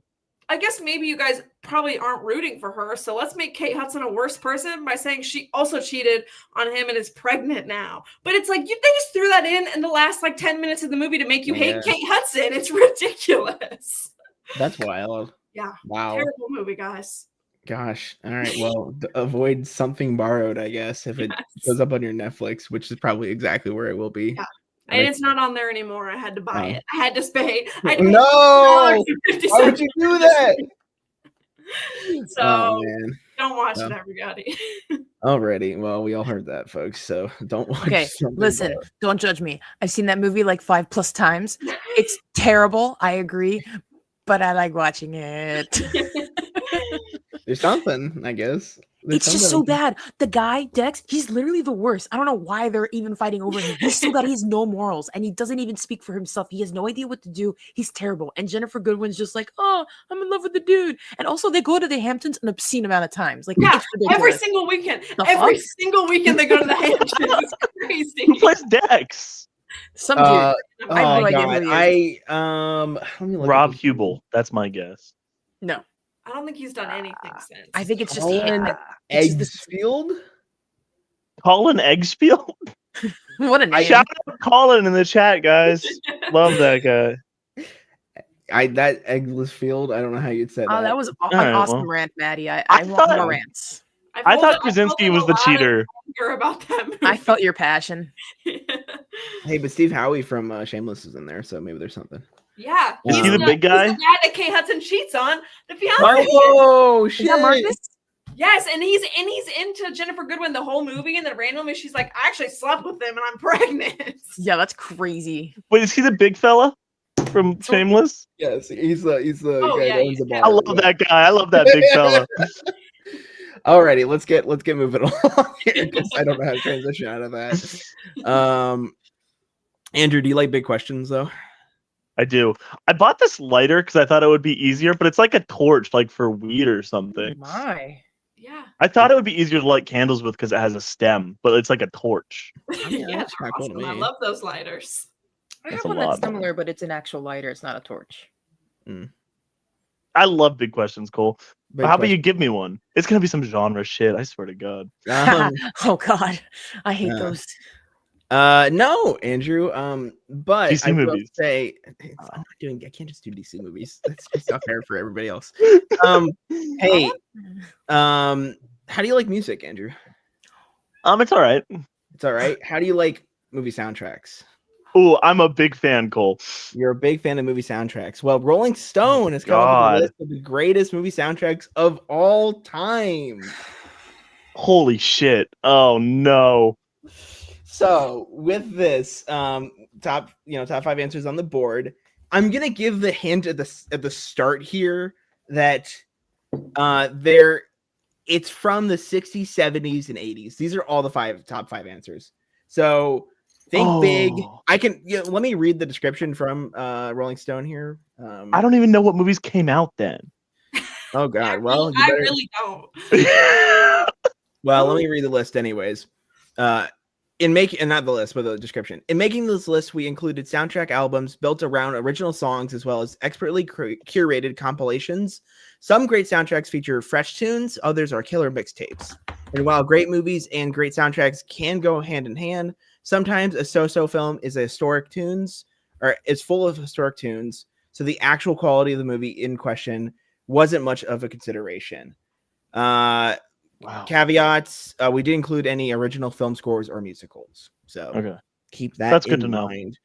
[SPEAKER 4] I guess maybe you guys probably aren't rooting for her. So let's make Kate Hudson a worse person by saying she also cheated on him and is pregnant now. But it's like, they just threw that in the last like 10 minutes of the movie to make you hate Kate Hudson. It's ridiculous.
[SPEAKER 1] That's wild.
[SPEAKER 4] Yeah.
[SPEAKER 1] Wow.
[SPEAKER 4] Terrible movie, guys.
[SPEAKER 1] Gosh. All right. Well, avoid Something Borrowed, I guess, if it goes up on your Netflix, which is probably exactly where it will be.
[SPEAKER 4] Yeah. And it's not on there anymore. I had to buy it. I had to pay.
[SPEAKER 1] No! Why would you do that?
[SPEAKER 4] So
[SPEAKER 1] Oh man.
[SPEAKER 4] don't watch
[SPEAKER 1] Well.
[SPEAKER 4] it, everybody.
[SPEAKER 1] Alrighty. Well, we all heard that, folks. So don't watch.
[SPEAKER 3] Okay,
[SPEAKER 1] something
[SPEAKER 3] listen,
[SPEAKER 1] bad.
[SPEAKER 3] don't judge me. I've seen that movie like 5+ times. It's terrible, I agree, but I like watching it.
[SPEAKER 1] There's something, I guess. There's
[SPEAKER 3] It's just so
[SPEAKER 1] something.
[SPEAKER 3] bad. The guy, Dex, he's literally the worst. I don't know why they're even fighting over him. He's so bad. He has no morals and he doesn't even speak for himself. He has no idea what to do. He's terrible. And Jennifer Goodwin's just like, oh, I'm in love with the dude. And also, they go to the Hamptons an obscene amount of times. Like,
[SPEAKER 4] Yeah,
[SPEAKER 3] it's ridiculous.
[SPEAKER 4] every single weekend.
[SPEAKER 3] The
[SPEAKER 4] Every
[SPEAKER 3] fuck?
[SPEAKER 4] single weekend they go to the Hamptons. It's crazy.
[SPEAKER 2] Who plays Dex?
[SPEAKER 3] Some dude. I have no
[SPEAKER 1] Oh
[SPEAKER 3] idea
[SPEAKER 1] god.
[SPEAKER 3] who he is.
[SPEAKER 1] Let me look
[SPEAKER 2] Rob
[SPEAKER 1] up his
[SPEAKER 2] Hubel. That's my guess.
[SPEAKER 3] No,
[SPEAKER 4] I don't think he's done anything since.
[SPEAKER 3] I think it's just
[SPEAKER 1] Colin
[SPEAKER 3] it's just
[SPEAKER 1] Eggsfield.
[SPEAKER 2] Colin Eggspiel?
[SPEAKER 3] what a name.
[SPEAKER 2] Shout out Colin in the chat, guys. Love that guy.
[SPEAKER 1] That eggless field. I don't know how you'd say that.
[SPEAKER 3] Oh, that was an
[SPEAKER 2] right,
[SPEAKER 3] awesome
[SPEAKER 2] well.
[SPEAKER 3] rant, Maddie. I
[SPEAKER 2] I
[SPEAKER 3] want
[SPEAKER 2] thought-
[SPEAKER 3] more rants.
[SPEAKER 2] I thought Krasinski was the cheater.
[SPEAKER 4] About that movie.
[SPEAKER 3] I felt your passion.
[SPEAKER 1] Hey, but Steve Howey from Shameless is in there, so maybe there's something.
[SPEAKER 4] Yeah,
[SPEAKER 1] Is he
[SPEAKER 2] the big guy?
[SPEAKER 4] He's the guy that Kate Hudson cheats on. The fiance.
[SPEAKER 1] Oh
[SPEAKER 3] Is
[SPEAKER 1] shit!
[SPEAKER 3] that Marcus?
[SPEAKER 4] Yes, and he's into Jennifer Goodwin the whole movie, and then randomly she's like, "I actually slept with him, and I'm pregnant."
[SPEAKER 3] Yeah, that's crazy.
[SPEAKER 2] Wait, is he the big fella from Shameless?
[SPEAKER 1] Yes, he's the
[SPEAKER 4] Oh,
[SPEAKER 1] guy
[SPEAKER 4] yeah,
[SPEAKER 1] that owns the
[SPEAKER 4] yeah.
[SPEAKER 1] bar.
[SPEAKER 2] I love that guy. I love that big fella.
[SPEAKER 1] Alrighty, let's get moving along here because I don't know how to transition out of that. Andrew, do you like big questions though?
[SPEAKER 2] I do. I bought this lighter because I thought it would be easier, but it's like a torch, like for weed or something.
[SPEAKER 3] My.
[SPEAKER 4] Yeah,
[SPEAKER 2] I thought it would be easier to light candles with because it has a stem, but it's like a torch.
[SPEAKER 1] mean,
[SPEAKER 4] yeah,
[SPEAKER 1] that's
[SPEAKER 4] they're
[SPEAKER 1] kinda cool to
[SPEAKER 4] awesome. I
[SPEAKER 1] me.
[SPEAKER 4] love those lighters.
[SPEAKER 3] I
[SPEAKER 2] That's
[SPEAKER 3] have
[SPEAKER 2] a
[SPEAKER 3] one that's
[SPEAKER 2] lot.
[SPEAKER 3] similar, but it's an actual lighter. It's not a torch.
[SPEAKER 2] I love big questions, Cole.
[SPEAKER 1] Big
[SPEAKER 2] How about you give me one? It's gonna be some genre shit. I swear to God.
[SPEAKER 1] question.
[SPEAKER 3] Oh God, I hate
[SPEAKER 1] yeah.
[SPEAKER 3] those.
[SPEAKER 1] No, Andrew. But
[SPEAKER 2] DC
[SPEAKER 1] I will
[SPEAKER 2] movies.
[SPEAKER 1] say I'm not doing. I can't just do DC movies. That's just not fair for everybody else. Hey, how do you like music, Andrew?
[SPEAKER 2] It's all right.
[SPEAKER 1] It's all right. How do you like movie soundtracks?
[SPEAKER 2] Oh, I'm a big fan, Cole.
[SPEAKER 1] You're a big fan of movie soundtracks. Well, Rolling Stone has come up with a
[SPEAKER 2] God.
[SPEAKER 1] list of the greatest movie soundtracks of all time.
[SPEAKER 2] Holy shit. Oh no.
[SPEAKER 1] So with this, top 5 answers on the board. I'm gonna give the hint at the start here that it's from the 60s, 70s, and 80s. These are all the top 5 answers. So think big. I can let me read the description from Rolling Stone here.
[SPEAKER 2] I don't even know what movies came out then.
[SPEAKER 1] Oh God. Well,
[SPEAKER 4] I really don't.
[SPEAKER 1] Well, let me read the list anyways. Not the list, but the description. In making this list, we included soundtrack albums built around original songs as well as expertly curated compilations. Some great soundtracks feature fresh tunes, others are killer mixtapes. And while great movies and great soundtracks can go hand in hand, sometimes a so-so film is full of historic tunes, so the actual quality of the movie in question wasn't much of a consideration.
[SPEAKER 2] Wow.
[SPEAKER 1] Caveats: we didn't include any original film scores or musicals, so
[SPEAKER 2] Okay.
[SPEAKER 1] keep that.
[SPEAKER 2] That's good
[SPEAKER 1] in
[SPEAKER 2] to know.
[SPEAKER 1] mind.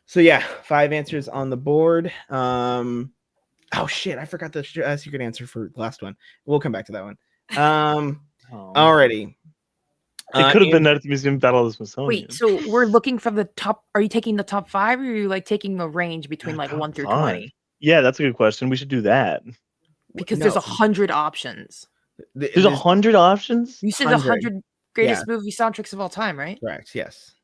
[SPEAKER 1] So yeah, 5 answers on the board. Oh shit, I forgot the secret answer for the last one. We'll come back to that one. Alrighty.
[SPEAKER 2] It could have been at the Museum Battle of the Smithsonian.
[SPEAKER 3] Wait, so we're looking for the top. Are you taking the top 5, or are you like taking the range between like
[SPEAKER 2] Top
[SPEAKER 3] 1 through
[SPEAKER 2] 5.
[SPEAKER 3] 20?
[SPEAKER 2] Yeah, that's a good question. We should do that.
[SPEAKER 3] Because there's 100 options.
[SPEAKER 2] There's 100 options?
[SPEAKER 3] You said
[SPEAKER 1] 100.
[SPEAKER 3] 100 greatest movie soundtracks of all time, right?
[SPEAKER 1] Correct. Yes.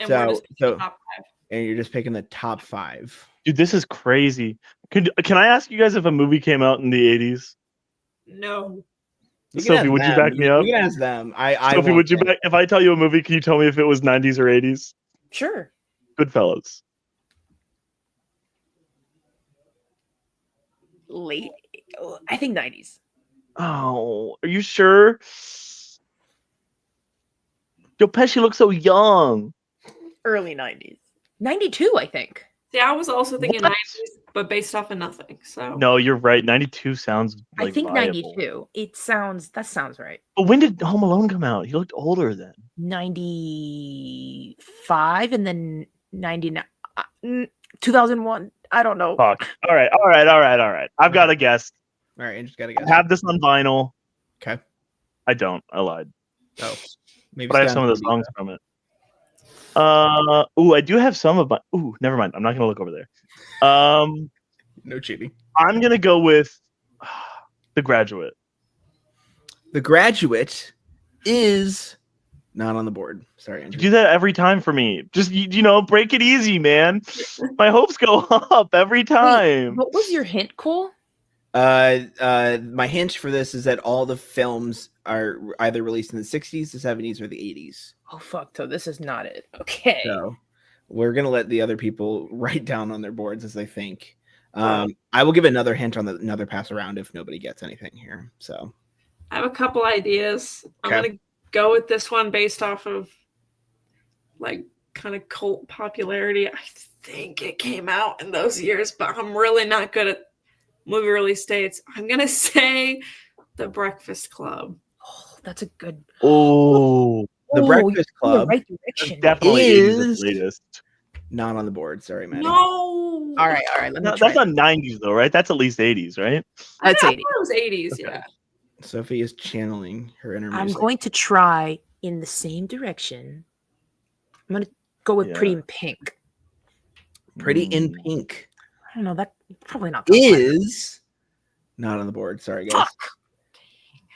[SPEAKER 4] And
[SPEAKER 1] So-
[SPEAKER 4] we're just
[SPEAKER 1] so-
[SPEAKER 4] picking top 5.
[SPEAKER 1] And you're just picking the top 5.
[SPEAKER 2] Dude, this is crazy. Can I ask you guys if a movie came out in the 80s?
[SPEAKER 4] No.
[SPEAKER 1] You can
[SPEAKER 2] Sophie,
[SPEAKER 1] ask
[SPEAKER 2] would you
[SPEAKER 1] them.
[SPEAKER 2] back me up?
[SPEAKER 1] You can ask them. I
[SPEAKER 2] Sophie,
[SPEAKER 1] won't
[SPEAKER 2] would you
[SPEAKER 1] say.
[SPEAKER 2] back? If I tell you a movie, can you tell me if it was 90s or 80s?
[SPEAKER 3] Sure.
[SPEAKER 2] Goodfellas.
[SPEAKER 3] Late. I think 90s.
[SPEAKER 2] Oh, are you sure? Joe Pesci looks so young.
[SPEAKER 3] Early 90s. 92, I think.
[SPEAKER 4] See, I was also thinking
[SPEAKER 2] What?
[SPEAKER 4] 90s, but based off of nothing. So
[SPEAKER 2] No, you're right. 92 sounds like
[SPEAKER 3] I think
[SPEAKER 2] viable.
[SPEAKER 3] 92. That sounds right.
[SPEAKER 2] But when did Home Alone come out? He looked older then.
[SPEAKER 3] 95 and then 99. 2001. I don't know.
[SPEAKER 2] Fuck. All right. I've got a guess.
[SPEAKER 1] All right, Andrew's got to
[SPEAKER 2] I
[SPEAKER 1] guess.
[SPEAKER 2] have this on vinyl.
[SPEAKER 1] Okay.
[SPEAKER 2] I don't. I lied.
[SPEAKER 1] Oh, maybe.
[SPEAKER 2] But I have some of the songs from it. I do have some of my. Never mind. I'm not gonna look over there.
[SPEAKER 1] No cheating.
[SPEAKER 2] I'm gonna go with The Graduate.
[SPEAKER 1] The Graduate is not on the board. Sorry, Andrew.
[SPEAKER 2] You do that every time for me. Just break it easy, man. My hopes go up every time.
[SPEAKER 3] Wait, what was your hint, Cole?
[SPEAKER 1] My hint for this is that all the films are either released in the 60s, the 70s, or the 80s.
[SPEAKER 3] Oh fuck! So this is not it. Okay.
[SPEAKER 1] So we're gonna let the other people write down on their boards as they think. I will give another hint on another pass around if nobody gets anything here. So
[SPEAKER 4] I have a couple ideas.
[SPEAKER 1] Okay.
[SPEAKER 4] I'm gonna go with this one based off of like kind of cult popularity. I think it came out in those years, but I'm really not good at movie release dates. I'm gonna say The Breakfast Club.
[SPEAKER 3] Oh, that's a good.
[SPEAKER 2] Oh,
[SPEAKER 1] The Breakfast
[SPEAKER 3] you're in the
[SPEAKER 1] Club
[SPEAKER 3] right direction.
[SPEAKER 2] definitely
[SPEAKER 1] is
[SPEAKER 2] 80s at latest.
[SPEAKER 1] not on the board. Sorry, Maddie.
[SPEAKER 4] No.
[SPEAKER 3] All right. Let me
[SPEAKER 2] No,
[SPEAKER 3] try.
[SPEAKER 2] that's not 90s though, right? That's at least 80s, right?
[SPEAKER 3] That's
[SPEAKER 4] I
[SPEAKER 3] 80.
[SPEAKER 4] thought it was 80s.
[SPEAKER 2] Okay.
[SPEAKER 4] Yeah.
[SPEAKER 1] Sophie is channeling her inner
[SPEAKER 3] I'm
[SPEAKER 1] music.
[SPEAKER 3] going to try in the same direction. I'm going to go with
[SPEAKER 2] Yeah.
[SPEAKER 3] Pretty in Pink.
[SPEAKER 1] Pretty in Pink
[SPEAKER 3] I don't know. That probably not. Top five.
[SPEAKER 1] is not on the board. Sorry, guys.
[SPEAKER 3] Fuck.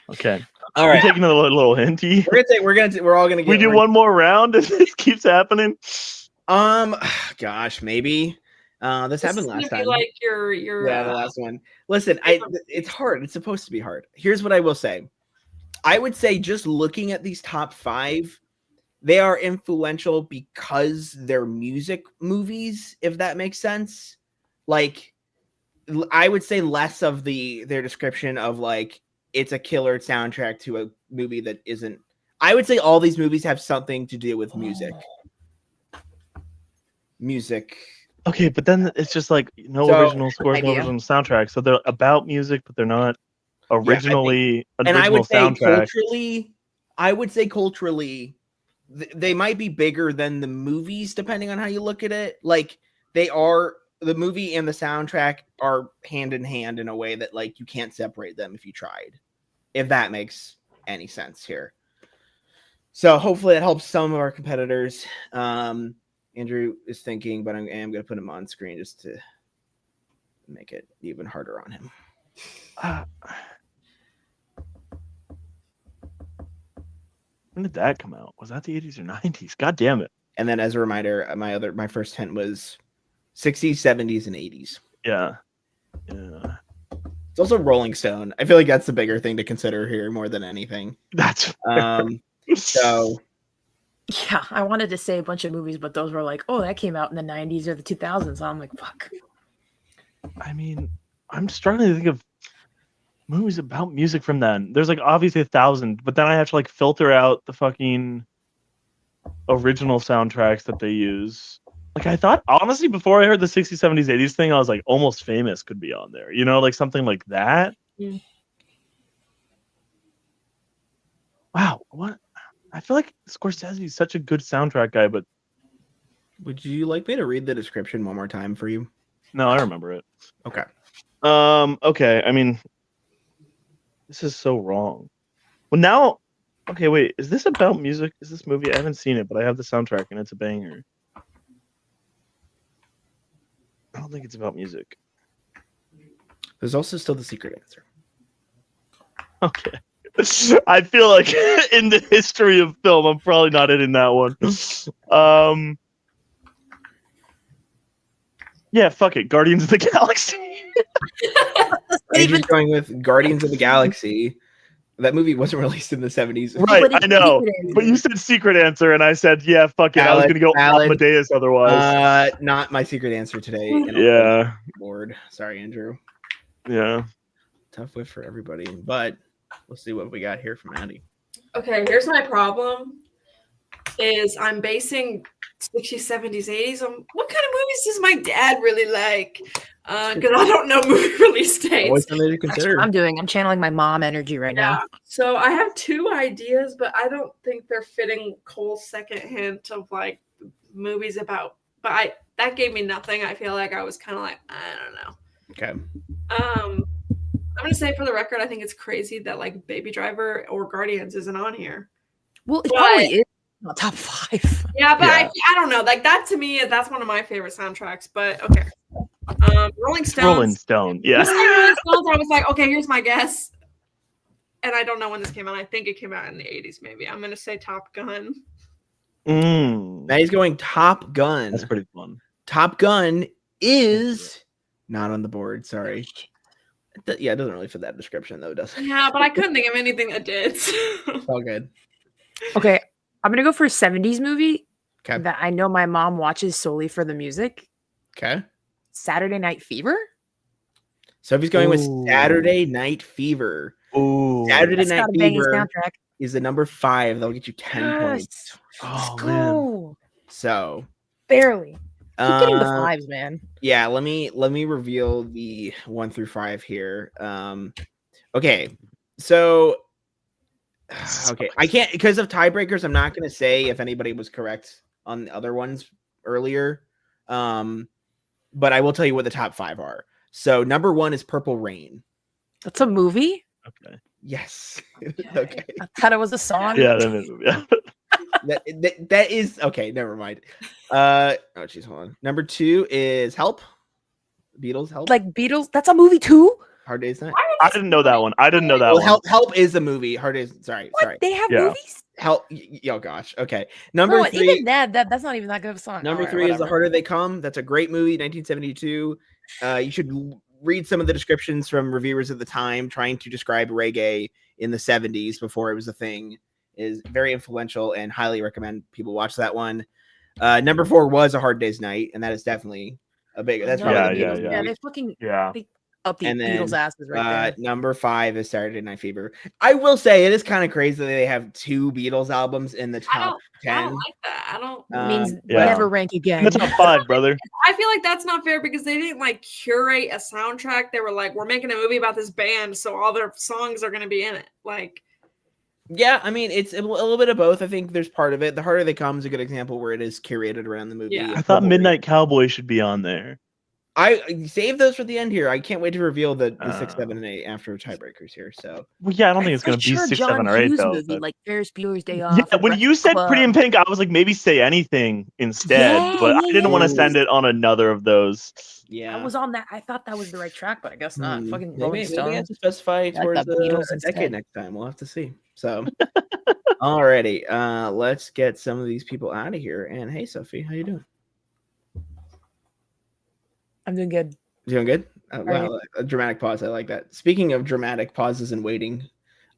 [SPEAKER 2] Okay.
[SPEAKER 1] All
[SPEAKER 2] We're
[SPEAKER 1] right,
[SPEAKER 2] taking a little hinty.
[SPEAKER 1] we're all gonna get.
[SPEAKER 2] We do one more round if this keeps happening.
[SPEAKER 1] Gosh, maybe. This happened last time.
[SPEAKER 4] Like your
[SPEAKER 1] Yeah, the last one. Listen, it's hard. It's supposed to be hard. Here's what I will say. I would say just looking at these top 5, they are influential because they're music movies, if that makes sense. Like, I would say less of their description of like it's a killer soundtrack to a movie that isn't. I would say all these movies have something to do with music. Music.
[SPEAKER 2] Okay, but then it's just like no
[SPEAKER 1] So,
[SPEAKER 2] original scores, no
[SPEAKER 3] idea.
[SPEAKER 2] original soundtrack. So they're about music, but they're not originally
[SPEAKER 1] And I
[SPEAKER 2] original
[SPEAKER 1] would say
[SPEAKER 2] soundtrack.
[SPEAKER 1] culturally, they might be bigger than the movies, depending on how you look at it. Like they are, the movie and the soundtrack are hand in hand in a way that like you can't separate them if you tried. If that makes any sense here. So hopefully that helps some of our competitors. Andrew is thinking, but I am going to put him on screen just to make it even harder on him.
[SPEAKER 2] When did that come out? Was that the 80s or 90s? God damn it.
[SPEAKER 1] And then as a reminder, my first hint was 60s, 70s, and 80s.
[SPEAKER 2] Yeah.
[SPEAKER 1] It's also Rolling Stone. I feel like that's the bigger thing to consider here more than anything.
[SPEAKER 2] That's
[SPEAKER 1] So
[SPEAKER 3] Yeah, I wanted to say a bunch of movies, but those were like, oh, that came out in the 90s or the 2000s. So I'm like, fuck.
[SPEAKER 2] I mean, I'm struggling to think of movies about music from then. There's like obviously 1,000, but then I have to like filter out the fucking original soundtracks that they use. Like I thought, honestly, before I heard the 60s, 70s, 80s thing, I was like, Almost Famous could be on there. You know, like something like that.
[SPEAKER 4] Yeah.
[SPEAKER 2] Wow, what? I feel like Scorsese is such a good soundtrack guy, but
[SPEAKER 1] would you like me to read the description one more time for you?
[SPEAKER 2] no, I remember it.
[SPEAKER 1] Okay.
[SPEAKER 2] Okay. I mean, this is so wrong. Well, now, okay, wait. Is this about music? Is this movie? I haven't seen it, but I have the soundtrack and it's a banger. I don't think it's about music.
[SPEAKER 1] There's also still the secret answer.
[SPEAKER 2] Okay. I feel like in the history of film, I'm probably not in that one. Yeah, fuck it. Guardians of the Galaxy.
[SPEAKER 1] Andrew's going with Guardians of the Galaxy. That movie wasn't released in the 70s.
[SPEAKER 2] Right,
[SPEAKER 3] But it's
[SPEAKER 2] I know.
[SPEAKER 3] secret answer.
[SPEAKER 2] But you said secret answer, and I said, yeah, fuck it. I was
[SPEAKER 1] Valid,
[SPEAKER 2] going to go
[SPEAKER 1] valid.
[SPEAKER 2] Amadeus otherwise.
[SPEAKER 1] Not my secret answer today.
[SPEAKER 2] Yeah.
[SPEAKER 1] Board. Sorry, Andrew.
[SPEAKER 2] Yeah.
[SPEAKER 1] Tough whiff for everybody. But we'll see what we got here from Maddie.
[SPEAKER 4] Okay, here's my problem. Is I'm basing 60s, 70s, 80s on what kind of movies does my dad really like? Because I don't know movie release dates.
[SPEAKER 1] Always something to
[SPEAKER 3] That's
[SPEAKER 1] consider.
[SPEAKER 3] what I'm doing. I'm channeling my mom energy right
[SPEAKER 4] Yeah.
[SPEAKER 3] now.
[SPEAKER 4] So I have 2 ideas, but I don't think they're fitting Cole's second hint of like movies about. But that gave me nothing. I feel like I was kind of like, I don't know.
[SPEAKER 1] Okay.
[SPEAKER 4] I'm gonna say for the record, I think it's crazy that like Baby Driver or Guardians isn't on here.
[SPEAKER 3] Well, it
[SPEAKER 4] But-
[SPEAKER 3] probably is not top 5.
[SPEAKER 4] Yeah, but
[SPEAKER 2] Yeah.
[SPEAKER 4] I don't know. Like that to me, that's one of my favorite soundtracks. But okay, Rolling Stones.
[SPEAKER 2] Rolling Stone.
[SPEAKER 4] You
[SPEAKER 2] Yeah.
[SPEAKER 4] say Rolling Stones, I was like, okay, here's my guess. And I don't know when this came out. I think it came out in the 80s, maybe. I'm gonna say Top Gun.
[SPEAKER 1] Maddie's going Top Gun.
[SPEAKER 2] That's pretty fun.
[SPEAKER 1] Top Gun is not on the board. Sorry. Yeah, it doesn't really fit that description though, does it?
[SPEAKER 4] Yeah, but I couldn't think of anything that did.
[SPEAKER 1] It's all good.
[SPEAKER 3] Okay, I'm gonna go for a 70s movie
[SPEAKER 1] Okay.
[SPEAKER 3] that I know my mom watches solely for the music.
[SPEAKER 1] Okay.
[SPEAKER 3] Saturday Night Fever.
[SPEAKER 1] Sophie's going with
[SPEAKER 2] Ooh.
[SPEAKER 1] Saturday Night Fever.
[SPEAKER 2] Ooh.
[SPEAKER 1] Saturday
[SPEAKER 3] That's
[SPEAKER 1] Night
[SPEAKER 3] got a banging
[SPEAKER 1] Fever
[SPEAKER 3] soundtrack.
[SPEAKER 1] is the number 5. That'll get you 10 points.
[SPEAKER 3] Let's
[SPEAKER 2] Oh man.
[SPEAKER 3] go.
[SPEAKER 1] So
[SPEAKER 3] Barely. Keep getting the
[SPEAKER 1] uh,
[SPEAKER 3] 5s, man.
[SPEAKER 1] yeah, let me reveal the 1 through 5 here. Okay. So okay, I can't because of tiebreakers. I'm not going to say if anybody was correct on the other ones earlier. But I will tell you what the top 5 are. So number 1 is Purple Rain.
[SPEAKER 3] That's a movie.
[SPEAKER 2] Okay.
[SPEAKER 1] Yes. Okay.
[SPEAKER 3] I thought it was a song.
[SPEAKER 2] Yeah, that is, yeah.
[SPEAKER 1] That is okay. Never mind. Oh, jeez, hold on. Number 2 is Help. Beatles Help.
[SPEAKER 3] Like Beatles. That's a movie too.
[SPEAKER 1] Hard Day's Night.
[SPEAKER 2] I didn't know that one. I didn't know that
[SPEAKER 1] Well,
[SPEAKER 2] one.
[SPEAKER 1] Help is a movie. Hard Day's. Sorry.
[SPEAKER 3] What? They have
[SPEAKER 2] Yeah.
[SPEAKER 3] movies?
[SPEAKER 1] Help. Oh gosh. Okay. Number
[SPEAKER 3] No,
[SPEAKER 1] 3.
[SPEAKER 3] even that's not even that good of a song.
[SPEAKER 1] Number
[SPEAKER 3] All right,
[SPEAKER 1] 3 is The
[SPEAKER 3] whatever.
[SPEAKER 1] Harder They Come. That's a great movie, 1972. You should read some of the descriptions from reviewers at the time trying to describe reggae in the 70s before it was a thing. Is very influential and highly recommend people watch that one. Number 4 was A Hard Day's Night, and that is definitely a big. That's
[SPEAKER 3] No,
[SPEAKER 1] probably
[SPEAKER 2] Yeah,
[SPEAKER 1] the Beatles
[SPEAKER 2] yeah,
[SPEAKER 3] Yeah,
[SPEAKER 1] movie.
[SPEAKER 3] they fucking
[SPEAKER 2] Yeah.
[SPEAKER 3] up the
[SPEAKER 1] And then,
[SPEAKER 3] Beatles' asses right there.
[SPEAKER 1] Number 5 is Saturday Night Fever. I will say it is kind of crazy that they have 2 Beatles albums in the top
[SPEAKER 4] I
[SPEAKER 1] 10.
[SPEAKER 4] don't like that. I don't.
[SPEAKER 3] Means
[SPEAKER 2] Yeah.
[SPEAKER 3] never rank
[SPEAKER 2] In
[SPEAKER 3] again.
[SPEAKER 2] the top 5, brother.
[SPEAKER 4] I feel like that's not fair because they didn't like curate a soundtrack. They were like, we're making a movie about this band, so all their songs are going to be in it. Like,
[SPEAKER 1] Yeah, I mean it's a little bit of both. I think there's part of it. The Harder They Come is a good example where it is curated around the movie.
[SPEAKER 4] Yeah.
[SPEAKER 2] I thought Midnight Cowboy should be on there.
[SPEAKER 1] I save those for the end here. I can't wait to reveal the 6,
[SPEAKER 2] Uh.
[SPEAKER 1] 7, and 8 after tiebreakers here. So
[SPEAKER 2] Well, yeah, I don't think it's
[SPEAKER 3] I'm
[SPEAKER 2] going to be
[SPEAKER 3] sure
[SPEAKER 2] 6,
[SPEAKER 3] John
[SPEAKER 2] 7, or 8
[SPEAKER 3] Hughes
[SPEAKER 2] though.
[SPEAKER 3] movie,
[SPEAKER 2] but-
[SPEAKER 3] like Ferris Bueller's Day Off.
[SPEAKER 2] Yeah,
[SPEAKER 3] and
[SPEAKER 2] when
[SPEAKER 3] Breakfast
[SPEAKER 2] you said
[SPEAKER 3] Club.
[SPEAKER 2] Pretty in Pink, I was like, maybe say anything instead,
[SPEAKER 3] Yeah,
[SPEAKER 2] but I
[SPEAKER 3] yeah,
[SPEAKER 2] didn't want to
[SPEAKER 3] yeah.
[SPEAKER 2] send it on another of those.
[SPEAKER 1] yeah,
[SPEAKER 3] I was on that. I thought that was the right track, but I guess not. Fucking Rolling
[SPEAKER 1] maybe I have
[SPEAKER 3] Stones.
[SPEAKER 1] to specify
[SPEAKER 3] Like
[SPEAKER 1] towards
[SPEAKER 3] the
[SPEAKER 1] a
[SPEAKER 3] Beatles
[SPEAKER 1] decade
[SPEAKER 3] instead.
[SPEAKER 1] next time. We'll have to see. So, alrighty, let's get some of these people out of here. And hey, Sophie, how you doing?
[SPEAKER 3] I'm doing good.
[SPEAKER 1] Doing good.
[SPEAKER 3] Right.
[SPEAKER 1] Wow, a dramatic pause. I like that. Speaking of dramatic pauses and waiting,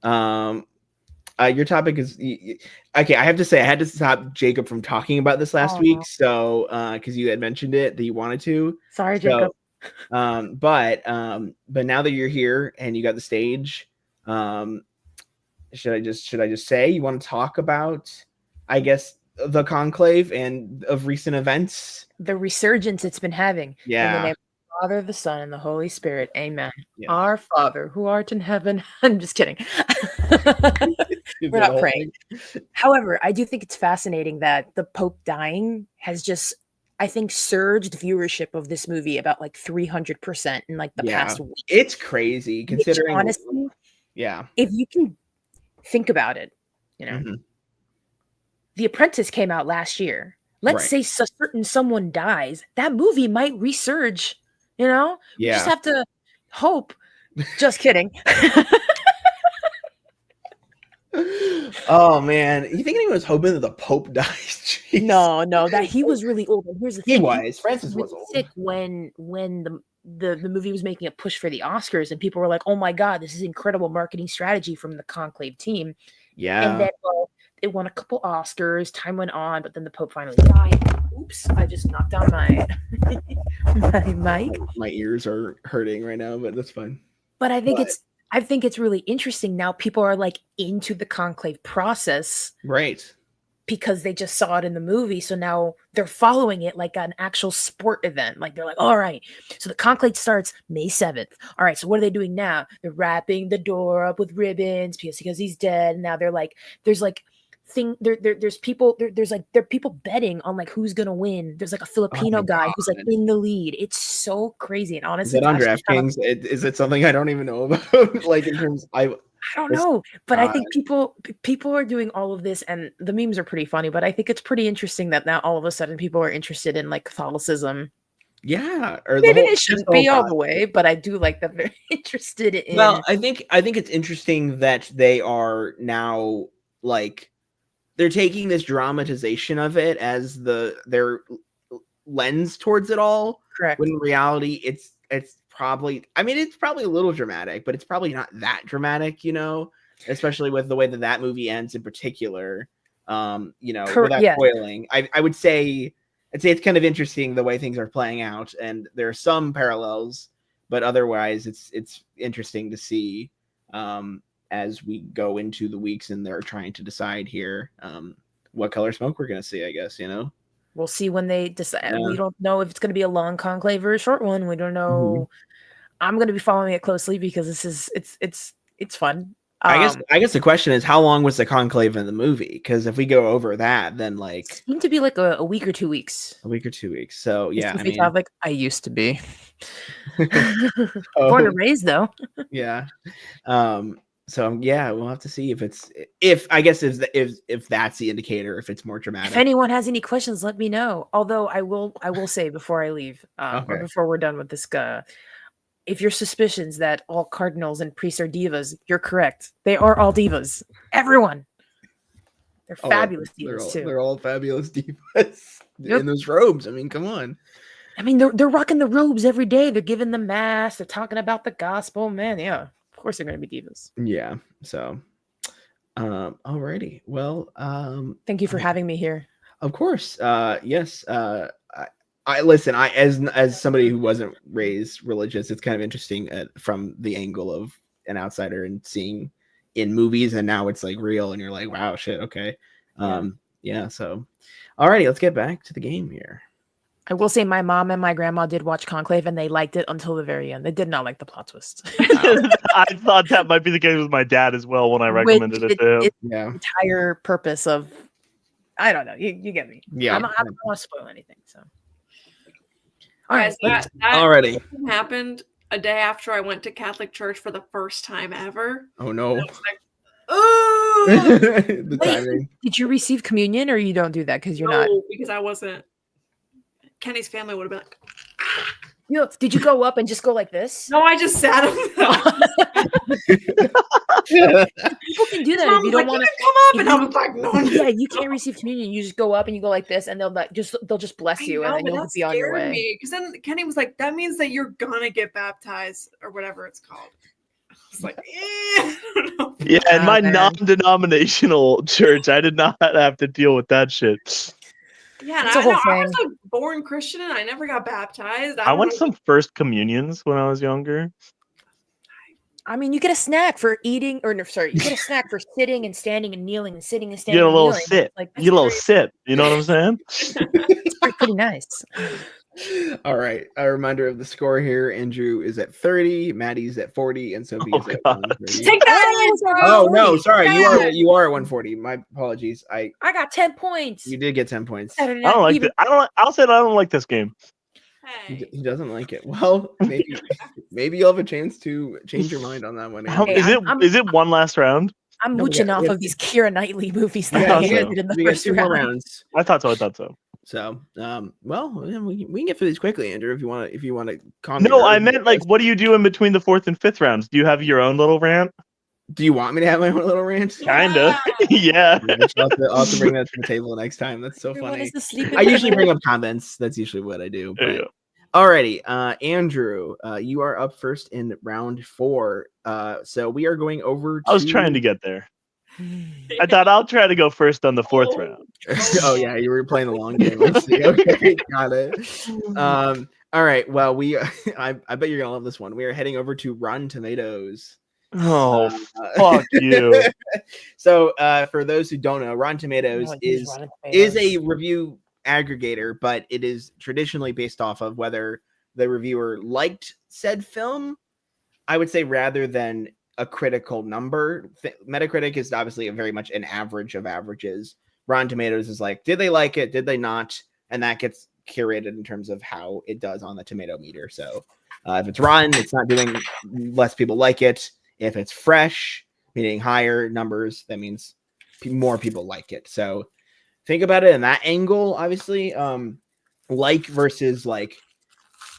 [SPEAKER 1] your topic is okay. I have to say, I had to stop Jacob from talking about this last
[SPEAKER 3] Aw.
[SPEAKER 1] week. So, because you had mentioned it that you wanted to.
[SPEAKER 3] Sorry,
[SPEAKER 1] So,
[SPEAKER 3] Jacob.
[SPEAKER 1] but now that you're here and you got the stage, should I just say you want to talk about, I guess, the conclave and of recent events?
[SPEAKER 3] The resurgence it's been having. In the
[SPEAKER 1] Yeah.
[SPEAKER 3] name of the Father, the Son, and the Holy Spirit. Amen.
[SPEAKER 1] Yeah.
[SPEAKER 3] Our Father, who art in heaven. I'm just kidding. We're not praying. However, I do think it's fascinating that the Pope dying has just, I think, surged viewership of this movie about like 300% in like the
[SPEAKER 1] Yeah.
[SPEAKER 3] past week.
[SPEAKER 1] It's crazy
[SPEAKER 3] Which,
[SPEAKER 1] considering.
[SPEAKER 3] honestly,
[SPEAKER 1] Yeah.
[SPEAKER 3] if you can think about it, you know,
[SPEAKER 1] Mhm.
[SPEAKER 3] The Apprentice came out last year. Let's
[SPEAKER 1] Right.
[SPEAKER 3] say a certain someone dies, that movie might resurge. You know, you just
[SPEAKER 1] Yeah.
[SPEAKER 3] have to hope. Just kidding.
[SPEAKER 1] Oh man, you think anyone was hoping that the Pope dies? Jeez.
[SPEAKER 3] no, that he was really old. And here's the
[SPEAKER 1] He
[SPEAKER 3] thing:
[SPEAKER 1] was. Francis was
[SPEAKER 3] really
[SPEAKER 1] old.
[SPEAKER 3] sick when the movie was making a push for the Oscars, and people were like, "Oh my god, this is incredible marketing strategy from the Conclave team."
[SPEAKER 1] Yeah.
[SPEAKER 3] And then, well, it won a couple Oscars. Time went on, but then the Pope finally died. Oops! I just knocked down my my mic.
[SPEAKER 1] My ears are hurting right now, but that's fine.
[SPEAKER 3] But I think
[SPEAKER 1] But-
[SPEAKER 3] it's really interesting now. People are like into the conclave process
[SPEAKER 1] Right.
[SPEAKER 3] because they just saw it in the movie. So now they're following it like an actual sport event. Like they're like, all right, so the conclave starts May 7th. All right, so what are they doing now? They're wrapping the door up with ribbons because he's dead. And now they're like, there's like there's people there's people betting on like who's gonna win. There's like a Filipino guy who's like in the lead. It's so crazy. And
[SPEAKER 1] Is
[SPEAKER 3] honestly,
[SPEAKER 1] it on
[SPEAKER 3] it's actually
[SPEAKER 1] DraftKings? Is it something I don't even know about? Like in terms,
[SPEAKER 3] I don't know, but I think people are doing all of this, and the memes are pretty funny. But I think it's pretty interesting that now all of a sudden people are interested in like Catholicism.
[SPEAKER 1] Yeah, or
[SPEAKER 3] Maybe they shouldn't be all the way, but I do like that they're interested in.
[SPEAKER 1] Well, I think it's interesting that they are now like they're taking this dramatization of it as their lens towards it all.
[SPEAKER 3] Correct.
[SPEAKER 1] When in reality, it's probably, I mean, it's probably a little dramatic, but it's probably not that dramatic, you know, especially with the way that movie ends in particular. You know, without spoiling, I would say. I'd say it's kind of interesting the way things are playing out, and there are some parallels, but otherwise it's interesting to see as we go into the weeks and they're trying to decide here what color smoke we're going to see, I guess, you know.
[SPEAKER 3] We'll see when they decide. Yeah. We don't know if it's going to be a long conclave or a short one. We don't know. I'm going to be following it closely because it's fun.
[SPEAKER 1] I guess the question is, how long was the conclave in the movie? Because if we go over that, then like
[SPEAKER 3] it seemed to be like a week or 2 weeks.
[SPEAKER 1] A week or 2 weeks. So yeah, I mean,
[SPEAKER 3] like I used to be born and raised though.
[SPEAKER 1] Yeah. So yeah, we'll have to see if that's the indicator, if it's more dramatic.
[SPEAKER 3] If anyone has any questions, let me know. Although I will say before I leave, or before we're done with this if your suspicions that all cardinals and priests are divas, you're correct. They are all divas. Everyone. They're fabulous divas too.
[SPEAKER 1] They're all fabulous divas in those robes. I mean, come on.
[SPEAKER 3] I mean, they're rocking the robes every day. They're giving the mass. They're talking about the gospel. Man, yeah. Of course they're going to be divas.
[SPEAKER 1] Yeah. So, alrighty. Well,
[SPEAKER 3] thank you for having me here.
[SPEAKER 1] Of course. Yes. I listen. As somebody who wasn't raised religious, it's kind of interesting from the angle of an outsider and seeing in movies, and now it's like real, and you're like, wow, shit, okay, yeah. So, alrighty, let's get back to the game here.
[SPEAKER 3] I will say my mom and my grandma did watch Conclave, and they liked it until the very end. They did not like the plot twist.
[SPEAKER 2] I thought that might be the case with my dad as well when I recommended it to him.
[SPEAKER 3] It's the entire purpose of, I don't know, you get me.
[SPEAKER 1] Yeah,
[SPEAKER 3] I don't want to spoil anything, so.
[SPEAKER 4] All right, that
[SPEAKER 1] already
[SPEAKER 4] happened a day after I went to Catholic church for the first time ever.
[SPEAKER 1] Oh no!
[SPEAKER 3] The timing. Did you receive communion, or you don't do that because you're not?
[SPEAKER 4] Because I wasn't. Kenny's family would have been like.
[SPEAKER 3] Did you go up and just go like this?
[SPEAKER 4] No, I just sat him.
[SPEAKER 3] People can do that if you don't want to
[SPEAKER 4] come up, and I was like, no.
[SPEAKER 3] Yeah, you can't receive communion. You just go up and you go like this, and they'll just bless you, and then you'll be on your way.
[SPEAKER 4] Because then Kenny was like, "That means that you're gonna get baptized or whatever it's called." I was like, I don't know.
[SPEAKER 2] Yeah, in my non-denominational church, I did not have to deal with that shit.
[SPEAKER 4] Yeah, and I was a born Christian and I never got baptized.
[SPEAKER 2] I went some first communions when I was younger.
[SPEAKER 3] I mean, you get a snack for eating, you get a snack for sitting and standing and kneeling and sitting and standing.
[SPEAKER 2] You get a little sip. You get a little sip. You know what I'm saying?
[SPEAKER 3] It's pretty nice.
[SPEAKER 1] All right. A reminder of the score here. Andrew is at 30, Maddie's at 40, and Sophie is at 130.
[SPEAKER 4] Take that!
[SPEAKER 1] Oh no, sorry. You are at 140. My apologies. I
[SPEAKER 3] got 10 points.
[SPEAKER 1] You did get 10 points.
[SPEAKER 2] I don't like it. I'll say that I don't like this game.
[SPEAKER 4] Hey.
[SPEAKER 1] He doesn't like it. Well, maybe you'll have a chance to change your mind on that one.
[SPEAKER 2] Is it one last round?
[SPEAKER 3] I'm mooching off of these Keira Knightley movies that I handed in the first rounds.
[SPEAKER 2] I thought so.
[SPEAKER 1] So, well, we can get through these quickly, Andrew. If you want to comment.
[SPEAKER 2] No, I meant like, what do you do in between the 4th and 5th rounds? Do you have your own little rant?
[SPEAKER 1] Do you want me to have my own little rant?
[SPEAKER 2] Kinda, yeah.
[SPEAKER 1] I'll have to bring that to the table next time. That's so funny. I usually bring up comments. That's usually what I do. But... Alrighty, Andrew, you are up first in round 4. So we are going over.
[SPEAKER 2] I was trying to get there. I thought I'll try to go first on the 4th round.
[SPEAKER 1] Oh yeah, you were playing the long game. Let's see. Okay, got it. All right. Well, I bet you're gonna love this one. We are heading over to Rotten Tomatoes.
[SPEAKER 2] Oh, fuck you.
[SPEAKER 1] So, for those who don't know, Rotten Tomatoes is a review aggregator, but it is traditionally based off of whether the reviewer liked said film, I would say, rather than a critical number. Metacritic is obviously very much an average of averages. Rotten Tomatoes is like, did they like it? Did they not? And that gets curated in terms of how it does on the tomato meter. So if it's rotten, it's not doing, less people like it. If it's fresh, meaning higher numbers, that means more people like it. So think about it in that angle. Obviously, like versus like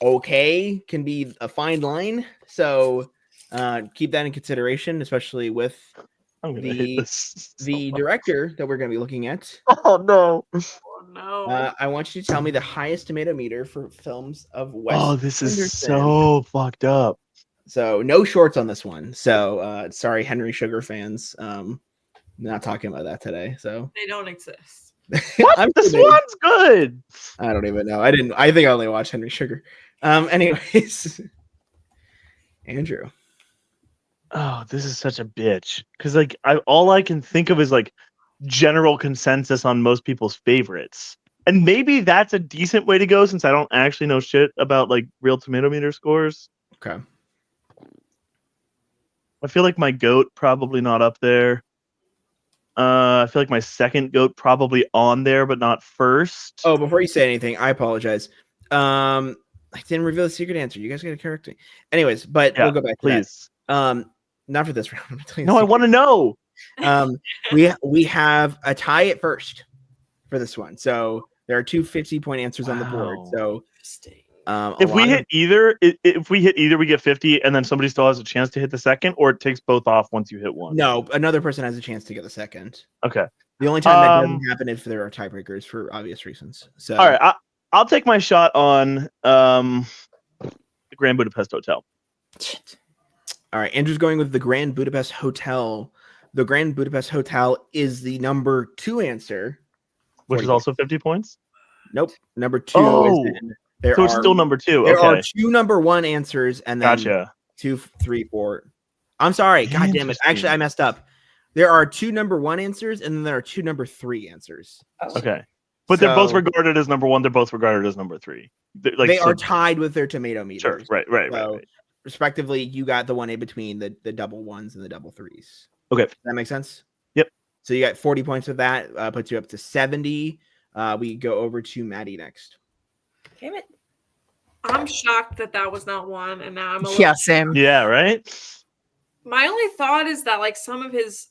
[SPEAKER 1] okay can be a fine line. So keep that in consideration, especially with the director that we're going to be looking at.
[SPEAKER 2] Oh no!
[SPEAKER 4] Oh no!
[SPEAKER 1] I want you to tell me the highest tomato meter for films of Wes.
[SPEAKER 2] Oh, this is
[SPEAKER 1] Anderson.
[SPEAKER 2] so fucked up.
[SPEAKER 1] So no shorts on this one. So sorry, Henry Sugar fans. Not talking about that today. So
[SPEAKER 4] They don't exist.
[SPEAKER 2] What? This one's good.
[SPEAKER 1] I don't even know. I think I only watched Henry Sugar. Anyways, Andrew.
[SPEAKER 2] Oh, this is such a bitch. Because like all I can think of is like general consensus on most people's favorites. And maybe that's a decent way to go since I don't actually know shit about like real tomato meter scores.
[SPEAKER 1] Okay.
[SPEAKER 2] I feel like my GOAT probably not up there. I feel like my second GOAT probably on there, but not first.
[SPEAKER 1] Oh, before you say anything, I apologize. I didn't reveal the secret answer. You guys got to correct me. Anyways, but we'll go back to
[SPEAKER 2] please.
[SPEAKER 1] that. Not for this round.
[SPEAKER 2] No, I want to know.
[SPEAKER 1] We have a tie at first for this one. So there are two 50-point answers on the board. So
[SPEAKER 2] if we hit either, we get 50, and then somebody still has a chance to hit the second, or it takes both off once you hit one.
[SPEAKER 1] No, another person has a chance to get the second.
[SPEAKER 2] Okay.
[SPEAKER 1] The only time that doesn't happen if there are tiebreakers for obvious reasons. So
[SPEAKER 2] all right, I'll take my shot on the Grand Budapest Hotel.
[SPEAKER 1] All right, Andrew's going with the Grand Budapest Hotel. The Grand Budapest Hotel is the number 2 answer,
[SPEAKER 2] which is also 50 points.
[SPEAKER 1] Nope, number 2. So
[SPEAKER 2] it's still number 2.
[SPEAKER 1] There are 2 number 1 answers, and then
[SPEAKER 2] gotcha.
[SPEAKER 1] 2, 3, 4. I'm sorry. God damn it. Actually, I messed up. There are 2 number 1 answers, and then there are 2 number 3 answers.
[SPEAKER 2] Okay. But they're both regarded as number 1. They're both regarded as number 3.
[SPEAKER 1] They are tied with their tomato meters.
[SPEAKER 2] Sure. Right.
[SPEAKER 1] Respectively, you got the one in between the double 1s and the double 3s.
[SPEAKER 2] Okay.
[SPEAKER 1] Does that make sense?
[SPEAKER 2] Yep.
[SPEAKER 1] So you got 40 points with that. Puts you up to 70. We go over to Maddie next.
[SPEAKER 3] Damn it.
[SPEAKER 4] I'm shocked that was not one, and now I'm a little...
[SPEAKER 3] Yeah, Sam.
[SPEAKER 2] Yeah, right?
[SPEAKER 4] My only thought is that like some of his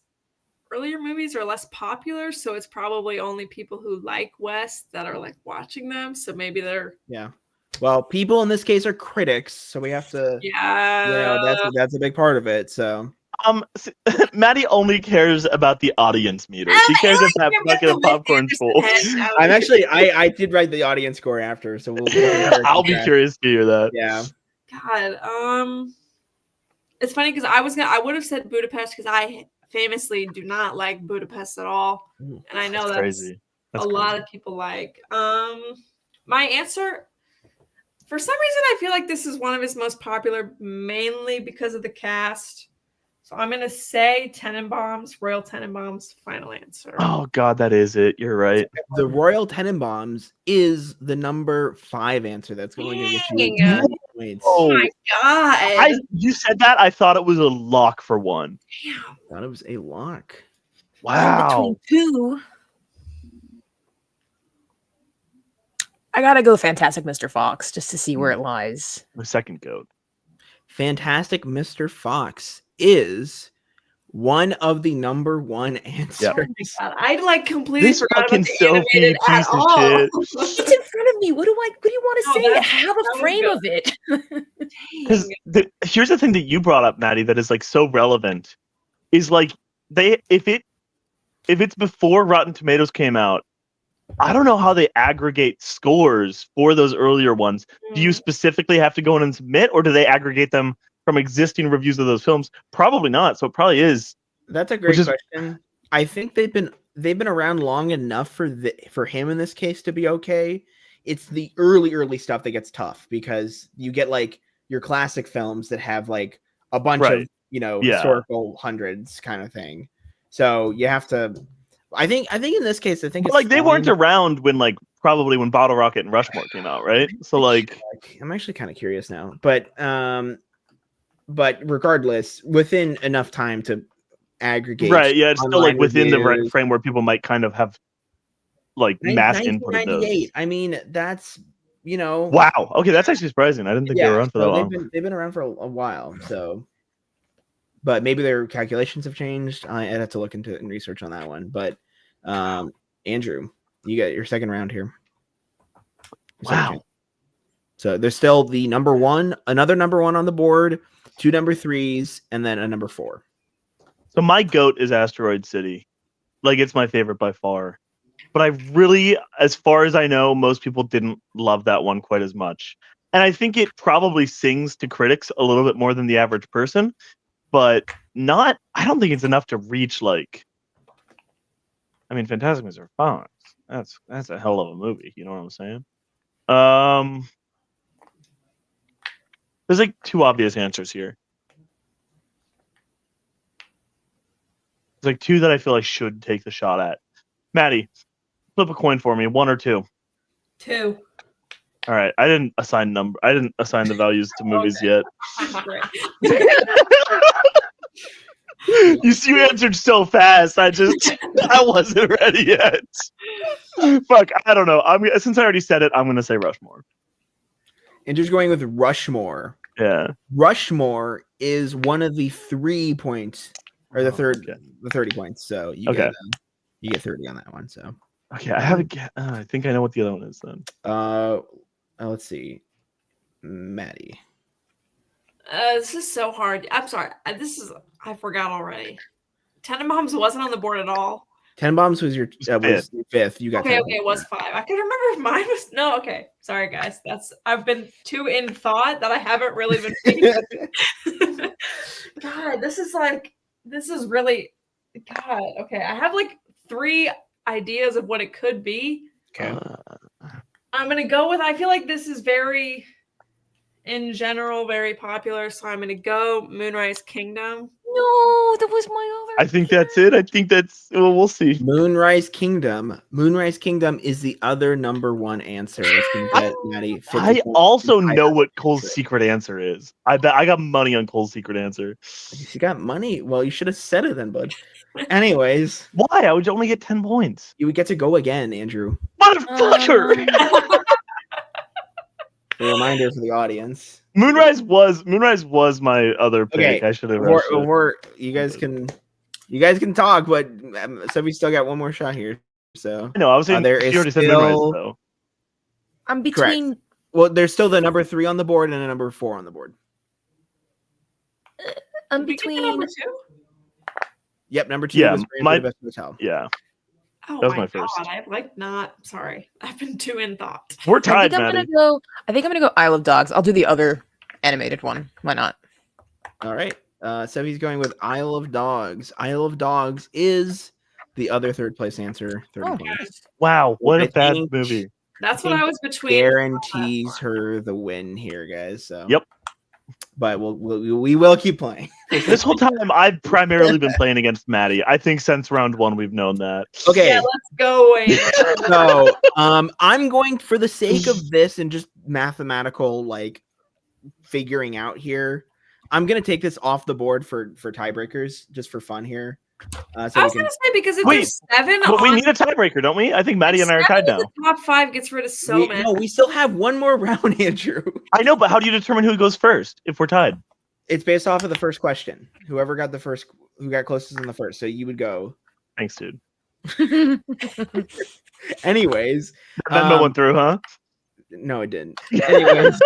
[SPEAKER 4] earlier movies are less popular, so it's probably only people who like Wes that are like watching them. So maybe they're
[SPEAKER 1] Well, people in this case are critics, so we have to that's a big part of it. So
[SPEAKER 2] Maddie only cares about the audience meter. She cares if that bucket of popcorn's full.
[SPEAKER 1] I'm actually I did write the audience score after, so
[SPEAKER 2] I'll be curious to hear that.
[SPEAKER 1] Yeah.
[SPEAKER 4] God, it's funny because I would have said Budapest because I famously do not like Budapest at all, and I know that's
[SPEAKER 2] crazy. That's
[SPEAKER 4] a lot of people like. My answer, for some reason, I feel like this is one of his most popular, mainly because of the cast. So I'm gonna say Tenenbaums, Royal Tenenbaums, final answer.
[SPEAKER 2] Oh God, that is it. You're right.
[SPEAKER 1] The Royal Tenenbaums is the number 5 answer. That's going to get you points.
[SPEAKER 4] Oh my God!
[SPEAKER 2] You said that. I thought it was a lock for 1.
[SPEAKER 4] Damn.
[SPEAKER 1] I thought it was a lock.
[SPEAKER 2] Wow.
[SPEAKER 3] Between 2. I gotta go Fantastic Mr. Fox just to see where it lies.
[SPEAKER 2] The second GOAT.
[SPEAKER 1] Fantastic Mr. Fox is one of the number 1 answers.
[SPEAKER 2] Yep.
[SPEAKER 4] Oh my God. I like completely
[SPEAKER 2] This
[SPEAKER 4] forgot
[SPEAKER 2] fucking
[SPEAKER 4] about the
[SPEAKER 2] Sophie
[SPEAKER 4] animated
[SPEAKER 2] piece
[SPEAKER 4] at
[SPEAKER 2] of
[SPEAKER 4] all.
[SPEAKER 2] shit.
[SPEAKER 3] It's in front of me. What do you want to
[SPEAKER 4] No,
[SPEAKER 3] say?
[SPEAKER 4] that
[SPEAKER 3] Have a
[SPEAKER 4] was
[SPEAKER 3] frame
[SPEAKER 4] good.
[SPEAKER 3] of it.
[SPEAKER 2] Because here's the thing that you brought up, Maddie, that is like so relevant. Is like if it's before Rotten Tomatoes came out, I don't know how they aggregate scores for those earlier ones. Do you specifically have to go in and submit, or do they aggregate them from existing reviews of those films? Probably not. So it probably is.
[SPEAKER 1] That's a great question. I think they've been around long enough for him in this case to be okay. It's the early stuff that gets tough because you get like your classic films that have like a bunch of historical hundreds kind of thing. So you have to. I think in this case, it's
[SPEAKER 2] like they weren't around when probably when Bottle Rocket and Rushmore came out, right? So like
[SPEAKER 1] I'm actually kind of curious now, but but regardless, within enough time to aggregate.
[SPEAKER 2] Right. Yeah. It's still like
[SPEAKER 1] online
[SPEAKER 2] within the
[SPEAKER 1] reviews.
[SPEAKER 2] frame where people might kind of have like mass input of those.
[SPEAKER 1] 1998. I mean, that's
[SPEAKER 2] Wow. Okay, that's actually surprising. I didn't think they were around for that
[SPEAKER 1] so
[SPEAKER 2] long.
[SPEAKER 1] they've been around for a while. So, but maybe their calculations have changed. I'd have to look into it and research on that one. But Andrew, you got your second round here. Your second
[SPEAKER 2] Wow.
[SPEAKER 1] chance. So there's still the number one, another number one on the board, 2 number 3s, and then a number 4.
[SPEAKER 2] So my goat is Asteroid City. Like, it's my favorite by far. But I really, as far as I know, most people didn't love that one quite as much. And I think it probably sings to critics a little bit more than the average person, but I don't think it's enough to reach, like, I mean, Fantastic Mr. Fox. That's a hell of a movie. You know what I'm saying? There's like 2 obvious answers here. There's like 2 that I feel I should take the shot at. Maddie, flip a coin for me, 1 or 2.
[SPEAKER 4] 2.
[SPEAKER 2] All right, I didn't assign the values to movies yet.
[SPEAKER 4] Great.
[SPEAKER 2] You answered so fast. I wasn't ready yet. Fuck, I don't know. Since I already said it, I'm gonna say Rushmore.
[SPEAKER 1] Andrew's going with Rushmore.
[SPEAKER 2] Yeah.
[SPEAKER 1] Rushmore is one of the 3 points, or the third,
[SPEAKER 2] okay.
[SPEAKER 1] the 30 points. So you get 30 on that one. So
[SPEAKER 2] okay, I have I think I know what the other one is then.
[SPEAKER 1] Let's see, Maddie.
[SPEAKER 4] This is so hard. I'm sorry. I forgot already. Tenenbaums wasn't on the board at all.
[SPEAKER 1] Tenenbaums was your was 5th. You got
[SPEAKER 4] okay. It was 5. I can remember if mine was no. Okay, sorry guys. I've been too in thought that I haven't really been paying. God, this is really God. Okay, I have like 3 ideas of what it could be.
[SPEAKER 1] Okay.
[SPEAKER 4] I'm gonna go with. I feel like this is very, in general, very popular. So I'm gonna go Moonrise Kingdom.
[SPEAKER 3] No, that was my other.
[SPEAKER 2] I think that's it. I think that's. Well, we'll see.
[SPEAKER 1] Moonrise Kingdom. Moonrise Kingdom is the other number 1 answer. It's gonna get Maddie 50
[SPEAKER 2] I
[SPEAKER 1] points.
[SPEAKER 2] also know what Cole's secret answer is. I bet I got money on Cole's secret answer.
[SPEAKER 1] You got money. Well, you should have said it then, bud. Anyways,
[SPEAKER 2] why? I would only get 10 points.
[SPEAKER 1] You would get to go again, Andrew.
[SPEAKER 2] Motherfucker!
[SPEAKER 1] A reminder for the audience.
[SPEAKER 2] Moonrise was my other pick. Okay. I should have.
[SPEAKER 1] You guys can talk, but Sophie still got one more shot here. So
[SPEAKER 2] no, I was saying
[SPEAKER 1] there is
[SPEAKER 2] already
[SPEAKER 1] still.
[SPEAKER 2] Said Moonrise, though.
[SPEAKER 3] I'm between.
[SPEAKER 1] Correct. Well, there's still the number 3 on the board and a number 4 on the board.
[SPEAKER 3] I'm between.
[SPEAKER 4] Number 2?
[SPEAKER 1] Yep, number 2 was my best hotel.
[SPEAKER 2] Yeah.
[SPEAKER 4] Oh,
[SPEAKER 2] that was my first.
[SPEAKER 4] God, sorry. I've been too in thought.
[SPEAKER 2] We're tied,
[SPEAKER 3] I think I'm gonna go Isle of Dogs. I'll do the other animated one. Why not?
[SPEAKER 1] All right. So he's going with Isle of Dogs. Isle of Dogs is the other 3rd place answer. 30 points.
[SPEAKER 2] Wow, what a bad movie.
[SPEAKER 4] That's what I was between.
[SPEAKER 1] Guarantees her the win here, guys. So
[SPEAKER 2] yep.
[SPEAKER 1] But we will keep playing.
[SPEAKER 2] This whole time, I've primarily been playing against Maddie. I think since round 1, we've known that.
[SPEAKER 1] Okay,
[SPEAKER 4] yeah, let's go away.
[SPEAKER 1] So, I'm going for the sake of this and just mathematical figuring out here. I'm gonna take this off the board for tiebreakers, just for fun here.
[SPEAKER 4] I was gonna say because if there's 7,
[SPEAKER 2] but we need a tiebreaker, don't we? I think Maddie and I are tied now.
[SPEAKER 4] The top 5 gets rid of many.
[SPEAKER 1] No, we still have one more round, Andrew.
[SPEAKER 2] I know, but how do you determine who goes first if we're tied?
[SPEAKER 1] It's based off of the first question. Who got closest in the first. So you would go.
[SPEAKER 2] Thanks, dude.
[SPEAKER 1] Anyways,
[SPEAKER 2] that went through, huh?
[SPEAKER 1] No, it didn't. Anyways,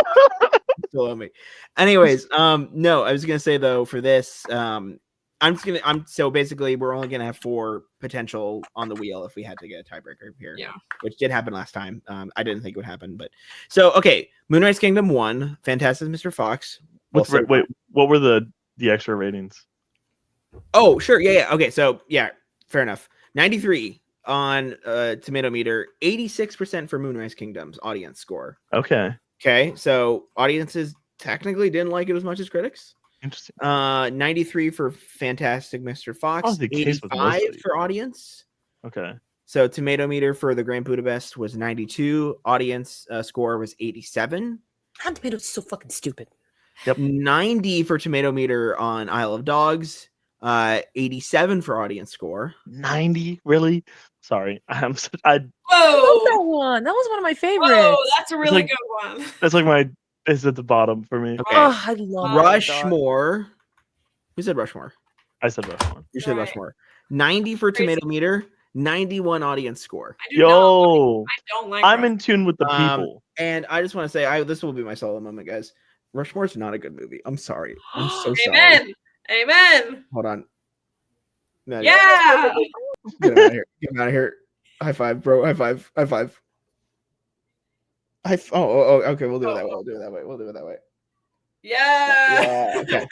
[SPEAKER 1] below me. Anyways, no, I was gonna say though for this, so basically we're only gonna have 4 potential on the wheel if we had to get a tiebreaker here.
[SPEAKER 4] Yeah.
[SPEAKER 1] Which did happen last time. I didn't think it would happen, but so okay, Moonrise Kingdom 1, Fantastic Mr. Fox.
[SPEAKER 2] Wait, what were the extra ratings?
[SPEAKER 1] Oh, sure. Yeah. Okay. So yeah, fair enough. 93 on Tomato Meter, 86% for Moonrise Kingdom's audience score.
[SPEAKER 2] Okay.
[SPEAKER 1] So audiences technically didn't like it as much as critics.
[SPEAKER 2] Interesting.
[SPEAKER 1] 93 for Fantastic Mr. Fox, 85 for audience.
[SPEAKER 2] Okay.
[SPEAKER 1] So Tomato Meter for The Grand Budapest was 92. Audience score was 87.
[SPEAKER 3] Rotten Tomatoes is so fucking stupid.
[SPEAKER 2] Yep.
[SPEAKER 1] 90 for tomato meter on Isle of Dogs. 87 for audience score.
[SPEAKER 2] 90, really? Sorry,
[SPEAKER 3] I love that
[SPEAKER 4] Whoa.
[SPEAKER 3] one. That was one of my
[SPEAKER 4] Whoa,
[SPEAKER 3] favorites.
[SPEAKER 4] that's a really
[SPEAKER 2] like-
[SPEAKER 4] good one.
[SPEAKER 2] That's like my. It's at the bottom for me.
[SPEAKER 1] Okay.
[SPEAKER 3] Oh, I love
[SPEAKER 1] Rushmore. Who said Rushmore?
[SPEAKER 2] I said Rushmore.
[SPEAKER 1] You said
[SPEAKER 4] Right.
[SPEAKER 1] Rushmore. 90 for
[SPEAKER 4] Crazy.
[SPEAKER 1] tomato meter. 91 audience score.
[SPEAKER 4] I do not.
[SPEAKER 2] Yo,
[SPEAKER 4] I don't like.
[SPEAKER 2] I'm
[SPEAKER 4] Rush.
[SPEAKER 2] in tune with the people.
[SPEAKER 1] And I just want to say, this will be my solo moment, guys. Rushmore's not a good movie. I'm sorry. I'm so sorry.
[SPEAKER 4] Amen. Amen.
[SPEAKER 1] Hold on. No,
[SPEAKER 4] Yeah.
[SPEAKER 1] Get him out of here. Get him out of here. High five, bro. High five. High five. Oh, okay. We'll do it that way. We'll do it that way. We'll do it that way.
[SPEAKER 4] Yeah.
[SPEAKER 1] Okay.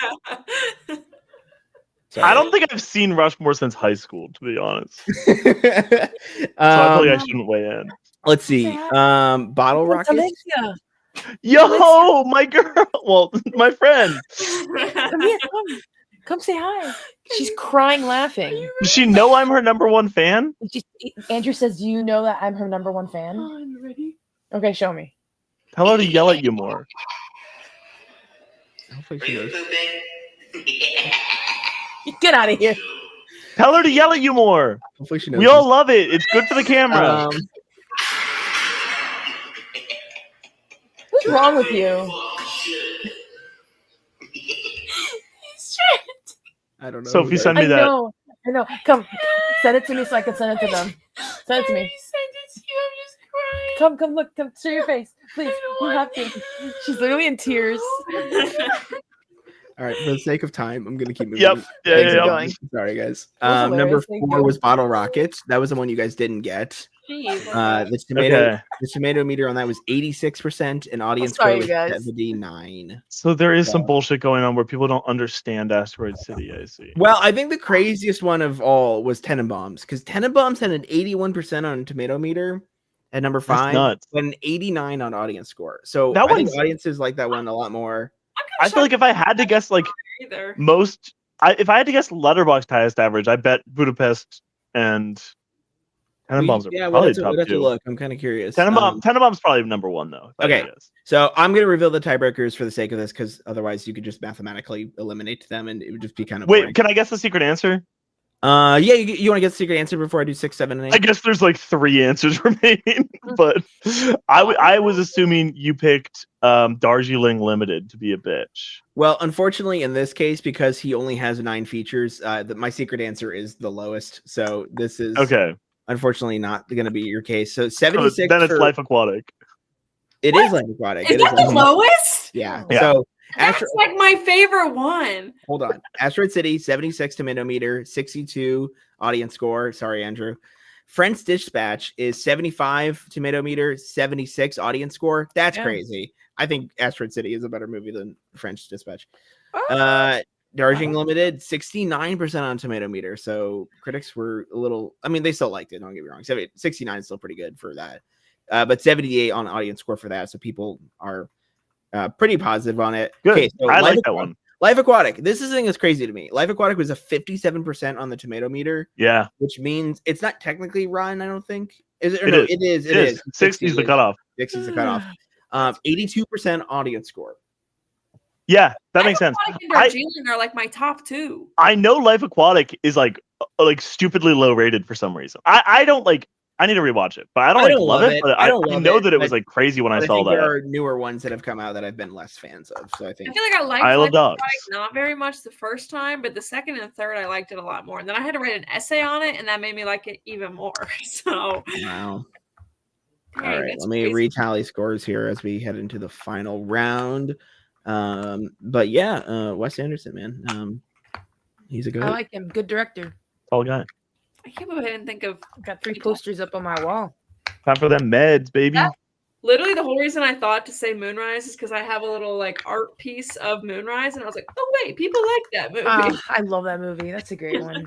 [SPEAKER 2] I don't think I've seen Rushmore since high school, to be honest. So
[SPEAKER 1] think.
[SPEAKER 2] I feel like I shouldn't weigh in.
[SPEAKER 1] Let's see. Bottle rockets.
[SPEAKER 3] Alexia,
[SPEAKER 2] Yo, my girl. Well, my friend.
[SPEAKER 3] come here. Come say hi. She's crying laughing.
[SPEAKER 2] Does she know I'm her number one fan?
[SPEAKER 3] Andrew says, "Do you know that I'm her number one fan?"
[SPEAKER 4] I'm ready.
[SPEAKER 3] Okay, show me.
[SPEAKER 2] Tell her to yell at you more.
[SPEAKER 1] Hopefully she knows.
[SPEAKER 3] Get out of here.
[SPEAKER 2] Tell her to yell at you more.
[SPEAKER 1] Hopefully she knows.
[SPEAKER 2] We all love it. It's good for the camera.
[SPEAKER 3] What's wrong with you?
[SPEAKER 1] I don't know.
[SPEAKER 2] Sophie, send
[SPEAKER 3] I
[SPEAKER 2] me that.
[SPEAKER 3] know. I know. Come, send it to me so I can send it to them. Send it to me.
[SPEAKER 4] Send it to you. I'm just crying.
[SPEAKER 3] Come, look. Come, show your face, please. You have to. She's literally in tears.
[SPEAKER 1] All right, for the sake of time, I'm gonna keep moving.
[SPEAKER 2] Yep.
[SPEAKER 3] Thanks for
[SPEAKER 2] Yeah.
[SPEAKER 3] going.
[SPEAKER 1] Sorry, guys.
[SPEAKER 3] That was
[SPEAKER 1] Number
[SPEAKER 3] hilarious. Thank
[SPEAKER 1] 4
[SPEAKER 3] you.
[SPEAKER 1] was bottle rockets. That was the one you guys didn't get.
[SPEAKER 4] Jeez.
[SPEAKER 1] The tomato meter on that was 86%, and audience score
[SPEAKER 3] sorry,
[SPEAKER 1] was
[SPEAKER 3] you guys.
[SPEAKER 1] 79.
[SPEAKER 2] So there is some bullshit going on where people don't understand Asteroid City. I see.
[SPEAKER 1] Well, I think the craziest one of all was Tenenbaums, because Tenenbaums had an 81% on tomato meter at number 5,
[SPEAKER 2] nuts.
[SPEAKER 1] but an 89 on audience score. So
[SPEAKER 2] That
[SPEAKER 1] I think
[SPEAKER 2] one's-
[SPEAKER 1] audiences like that one a lot more.
[SPEAKER 2] I feel like if I had to guess, like
[SPEAKER 4] Either.
[SPEAKER 2] if I had to guess Letterboxd highest average, I bet Budapest and Tenenbaums are
[SPEAKER 1] Yeah,
[SPEAKER 2] probably
[SPEAKER 1] we'll
[SPEAKER 2] top
[SPEAKER 1] have to
[SPEAKER 2] 2.
[SPEAKER 1] look. I'm kind of curious.
[SPEAKER 2] Tenenbaums probably number 1 though. if I had to
[SPEAKER 1] Okay.
[SPEAKER 2] guess.
[SPEAKER 1] So I'm going to reveal the tiebreakers for the sake of this, because otherwise you could just mathematically eliminate them, and it would just be kind of
[SPEAKER 2] Wait,
[SPEAKER 1] boring.
[SPEAKER 2] can I guess the secret answer?
[SPEAKER 1] Yeah, you want to get the secret answer before I do 6, 7, and 8?
[SPEAKER 2] I guess there's like 3 answers remaining, but I was assuming you picked Darjeeling Limited to be a bitch.
[SPEAKER 1] Well, unfortunately, in this case, because he only has 9 features, my secret answer is the lowest. So this is
[SPEAKER 2] Okay,
[SPEAKER 1] unfortunately not going to be your case. So
[SPEAKER 2] so
[SPEAKER 1] 76.
[SPEAKER 2] then it's
[SPEAKER 1] for-
[SPEAKER 2] Life Aquatic.
[SPEAKER 1] It is Life Aquatic.
[SPEAKER 4] Is
[SPEAKER 1] It
[SPEAKER 4] that the
[SPEAKER 1] Life-
[SPEAKER 4] lowest?
[SPEAKER 1] Yeah.
[SPEAKER 2] Yeah.
[SPEAKER 1] So
[SPEAKER 4] That's like my favorite one.
[SPEAKER 1] hold on. Asteroid City, 76 tomato meter, 62 audience score. Sorry, Andrew. French Dispatch is 75 tomato meter, 76 audience score. That's
[SPEAKER 3] Yeah.
[SPEAKER 1] crazy. I think Asteroid City is a better movie than French Dispatch.
[SPEAKER 3] Oh.
[SPEAKER 1] Darjeeling Limited, 69% on tomato meter. So critics were a little, I mean, they still liked it. Don't get me wrong. 69 is still pretty good for that. But 78 on audience score for that. So people are pretty positive on it.
[SPEAKER 2] Good.
[SPEAKER 1] Okay, so
[SPEAKER 2] I like
[SPEAKER 1] Life
[SPEAKER 2] that
[SPEAKER 1] Aquatic-
[SPEAKER 2] one.
[SPEAKER 1] Life Aquatic. This is the thing that's crazy to me. Life Aquatic was a 57% on the tomato meter,
[SPEAKER 2] Yeah,
[SPEAKER 1] which means it's not technically rotten, I don't think. Is it? Or
[SPEAKER 2] It
[SPEAKER 1] no,
[SPEAKER 2] is.
[SPEAKER 1] it is.
[SPEAKER 2] it is. 60 is the cutoff.
[SPEAKER 1] 60 is the cutoff. 82% audience score.
[SPEAKER 2] Yeah, that makes sense.
[SPEAKER 4] Aquatic and Darjeeling are like my top 2.
[SPEAKER 2] I know Life Aquatic is like stupidly low rated for some reason. I don't like. I need to rewatch it, but I don't love it. But I
[SPEAKER 1] don't love
[SPEAKER 2] know
[SPEAKER 1] it,
[SPEAKER 2] that it was
[SPEAKER 1] but-
[SPEAKER 2] like crazy when I
[SPEAKER 1] But
[SPEAKER 2] saw
[SPEAKER 1] think there
[SPEAKER 2] that.
[SPEAKER 1] are newer ones that have come out that I've been less fans of. So I
[SPEAKER 4] I
[SPEAKER 1] think
[SPEAKER 4] feel like I liked
[SPEAKER 2] I love
[SPEAKER 4] Life
[SPEAKER 2] dogs.
[SPEAKER 4] Aquatic not very much the first time, but the second and third I liked it a lot more. And then I had to write an essay on it, and that made me like it even more. So
[SPEAKER 1] wow.
[SPEAKER 4] dang,
[SPEAKER 1] All right,
[SPEAKER 4] that's
[SPEAKER 1] let me
[SPEAKER 4] crazy.
[SPEAKER 1] retally scores here as we head into the final round. But yeah, Wes Anderson, man. He's a good.
[SPEAKER 3] I like him. Good director.
[SPEAKER 2] Tall guy.
[SPEAKER 4] I can't believe I didn't think of
[SPEAKER 3] I've got 3 posters up on my wall.
[SPEAKER 2] Time for them meds, baby.
[SPEAKER 4] That- literally the whole reason I thought to say Moonrise is because I have a little like art piece of Moonrise, and I was like, oh wait, people like that movie.
[SPEAKER 3] I love that movie. That's a great one.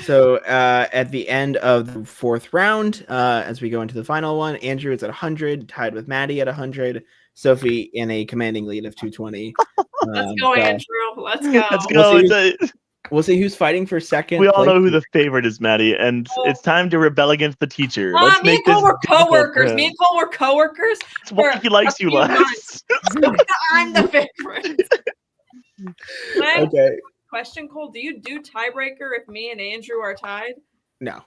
[SPEAKER 1] So at the end of the 4th round, as we go into the final one, Andrew is at 100, tied with Maddie at 100, Sophie in a commanding lead of 220.
[SPEAKER 4] Let's go,
[SPEAKER 1] so
[SPEAKER 4] Andrew. Let's go.
[SPEAKER 2] Let's
[SPEAKER 1] We'll
[SPEAKER 2] go.
[SPEAKER 1] see we'll see who's fighting for second.
[SPEAKER 2] We all know
[SPEAKER 1] place.
[SPEAKER 2] who the favorite is, Maddie, and it's time to rebel against the teacher. Let's
[SPEAKER 4] me
[SPEAKER 2] make
[SPEAKER 4] and Cole
[SPEAKER 2] this
[SPEAKER 4] were
[SPEAKER 2] difficult for
[SPEAKER 4] coworkers.
[SPEAKER 2] him.
[SPEAKER 4] Me and Cole were coworkers.
[SPEAKER 2] That's why
[SPEAKER 4] for
[SPEAKER 2] he likes
[SPEAKER 4] a
[SPEAKER 2] you
[SPEAKER 4] few
[SPEAKER 2] less.
[SPEAKER 4] months. I'm the favorite.
[SPEAKER 1] Okay.
[SPEAKER 4] Question, Cole. Do you do tiebreaker if me and Andrew are tied?
[SPEAKER 1] No.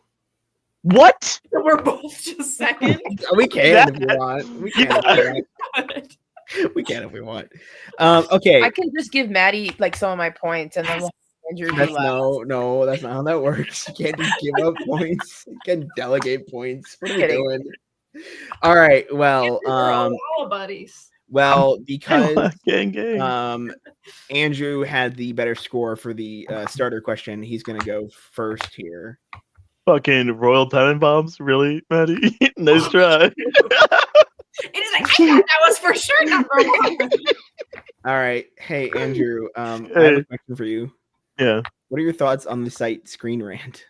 [SPEAKER 2] What?
[SPEAKER 4] We're both just second.
[SPEAKER 1] We can if you want. We can if we want.
[SPEAKER 4] Good.
[SPEAKER 1] We can if we want. Okay.
[SPEAKER 3] I can just give Maddie like some of my points, and then we'll have Andrew do
[SPEAKER 1] That's
[SPEAKER 3] last.
[SPEAKER 1] no, that's not how that works. You can't just give up points. You can delegate points. What are we
[SPEAKER 3] Kidding.
[SPEAKER 1] doing? All right. Well,
[SPEAKER 4] We're all buddies.
[SPEAKER 1] because
[SPEAKER 2] Gang.
[SPEAKER 1] Andrew had the better score for the starter question, he's gonna go first here.
[SPEAKER 2] Fucking Royal Tenenbaums, really, Maddie? Nice try.
[SPEAKER 4] It is like, I thought that was for sure number one.
[SPEAKER 1] All right. Hey, Andrew. I have a question for you.
[SPEAKER 2] Yeah.
[SPEAKER 1] What are your thoughts on the site Screen Rant?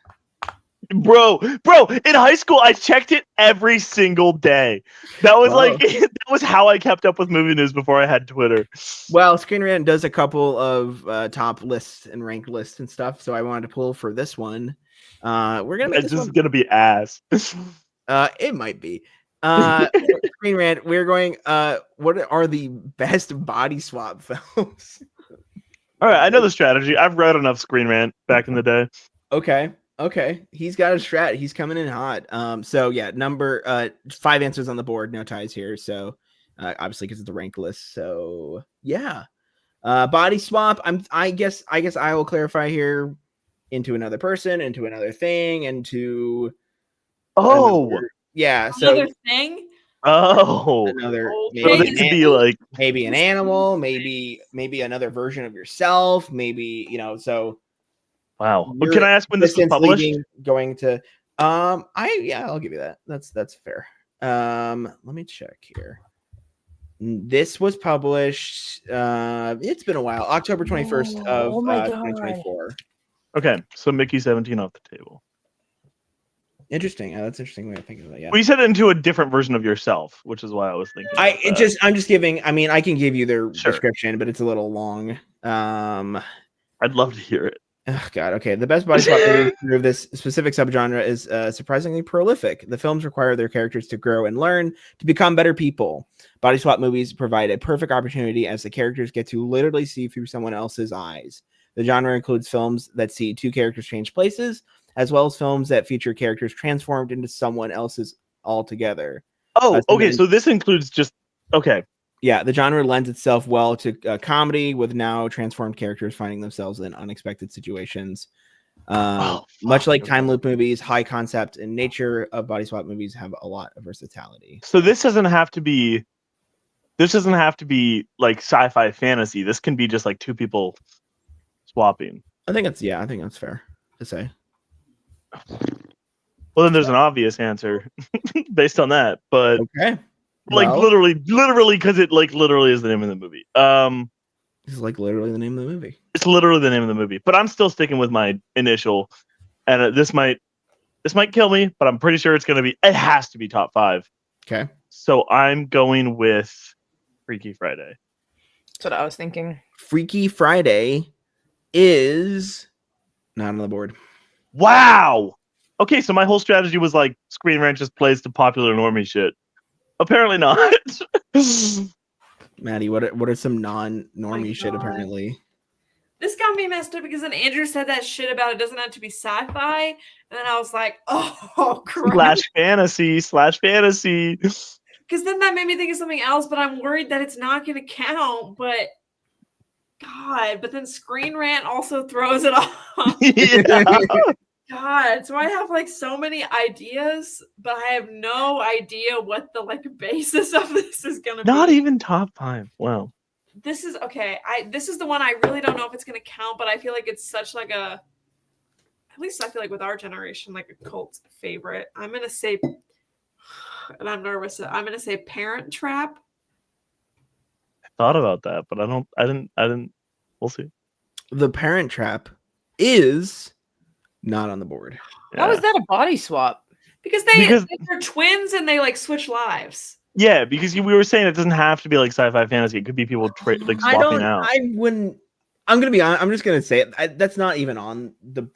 [SPEAKER 2] Bro, in high school, I checked it every single day. That was that was how I kept up with movie news before I had Twitter.
[SPEAKER 1] Well, Screen Rant does a couple of top lists and ranked lists and stuff, so I wanted to pull for this one. We're gonna make this one
[SPEAKER 2] gonna be ass.
[SPEAKER 1] It might be. Screen Rant, we're going what are the best body swap films?
[SPEAKER 2] All right, I know the strategy. I've read enough Screen Rant back in the day.
[SPEAKER 1] Okay. He's got a strat. He's coming in hot. So yeah, number 5 answers on the board, no ties here. So obviously because it's the rank list. So yeah. Body swap. I guess I will clarify here into another person, into another thing, into yeah. So
[SPEAKER 4] Another thing.
[SPEAKER 1] Another
[SPEAKER 2] so this would be like
[SPEAKER 1] maybe an animal, maybe another version of yourself, maybe so.
[SPEAKER 2] Wow. But can I ask when this was published?
[SPEAKER 1] Going to I'll give you that. That's fair. Let me check here. This was published. It's been a while. October 21st of 2024.
[SPEAKER 2] Okay, so Mickey 17 off the table.
[SPEAKER 1] Interesting. That's an interesting way of thinking about it. Yeah.
[SPEAKER 2] Well, you said it into a different version of yourself, which is why I was thinking.
[SPEAKER 1] I'm just giving. I mean, I can give you their description, but it's a little long.
[SPEAKER 2] I'd love to hear it.
[SPEAKER 1] Oh God. Okay. The best body swap movie through this specific subgenre is surprisingly prolific. The films require their characters to grow and learn to become better people. Body swap movies provide a perfect opportunity as the characters get to literally see through someone else's eyes. The genre includes films that see 2 characters change places, as well as films that feature characters transformed into someone else's altogether.
[SPEAKER 2] Oh, okay. So this includes just okay.
[SPEAKER 1] Yeah, the genre lends itself well to comedy with now transformed characters finding themselves in unexpected situations. Much like time loop movies, high concept and nature of body swap movies have a lot of versatility.
[SPEAKER 2] So this doesn't have to be like sci-fi fantasy. This can be just like 2 people swapping.
[SPEAKER 1] I think that's fair to say.
[SPEAKER 2] Well, then there's an obvious answer based on that, but
[SPEAKER 1] okay.
[SPEAKER 2] Like literally, because it like literally is the name of the movie.
[SPEAKER 1] It's like literally the name of the movie.
[SPEAKER 2] It's literally the name of the movie, but I'm still sticking with my initial. And this might kill me, but I'm pretty sure it has to be top 5.
[SPEAKER 1] Okay.
[SPEAKER 2] So I'm going with Freaky Friday.
[SPEAKER 3] That's what I was thinking.
[SPEAKER 1] Freaky Friday is not on the board.
[SPEAKER 2] Wow. Okay, so my whole strategy was like Screen Rant just plays to popular normie shit. Apparently not.
[SPEAKER 1] Maddie, what are some non-normie shit apparently?
[SPEAKER 4] This got me messed up because then Andrew said that shit about it doesn't have to be sci-fi, and then I was like, oh crap.
[SPEAKER 2] /fantasy.
[SPEAKER 4] Because then that made me think of something else, but I'm worried that it's not going to count. But God, but then Screen Rant also throws it off.
[SPEAKER 2] Yeah.
[SPEAKER 4] God, so I have like so many ideas, but I have no idea what the like basis of this is gonna be.
[SPEAKER 2] Not even top 5. Wow.
[SPEAKER 4] This is okay. This is the one I really don't know if it's gonna count, but I feel like it's such like at least I feel like with our generation, like a cult favorite. I'm gonna say, and I'm nervous. I'm gonna say Parent Trap.
[SPEAKER 2] I thought about that, but I didn't. We'll see.
[SPEAKER 1] The Parent Trap is not on the board.
[SPEAKER 3] How is that a body swap?
[SPEAKER 4] Because they're twins and they like switch lives.
[SPEAKER 2] Yeah, because we were saying it doesn't have to be like sci-fi fantasy. It could be people like swapping out.
[SPEAKER 1] I'm gonna be honest. I'm just gonna say it. That's not even on the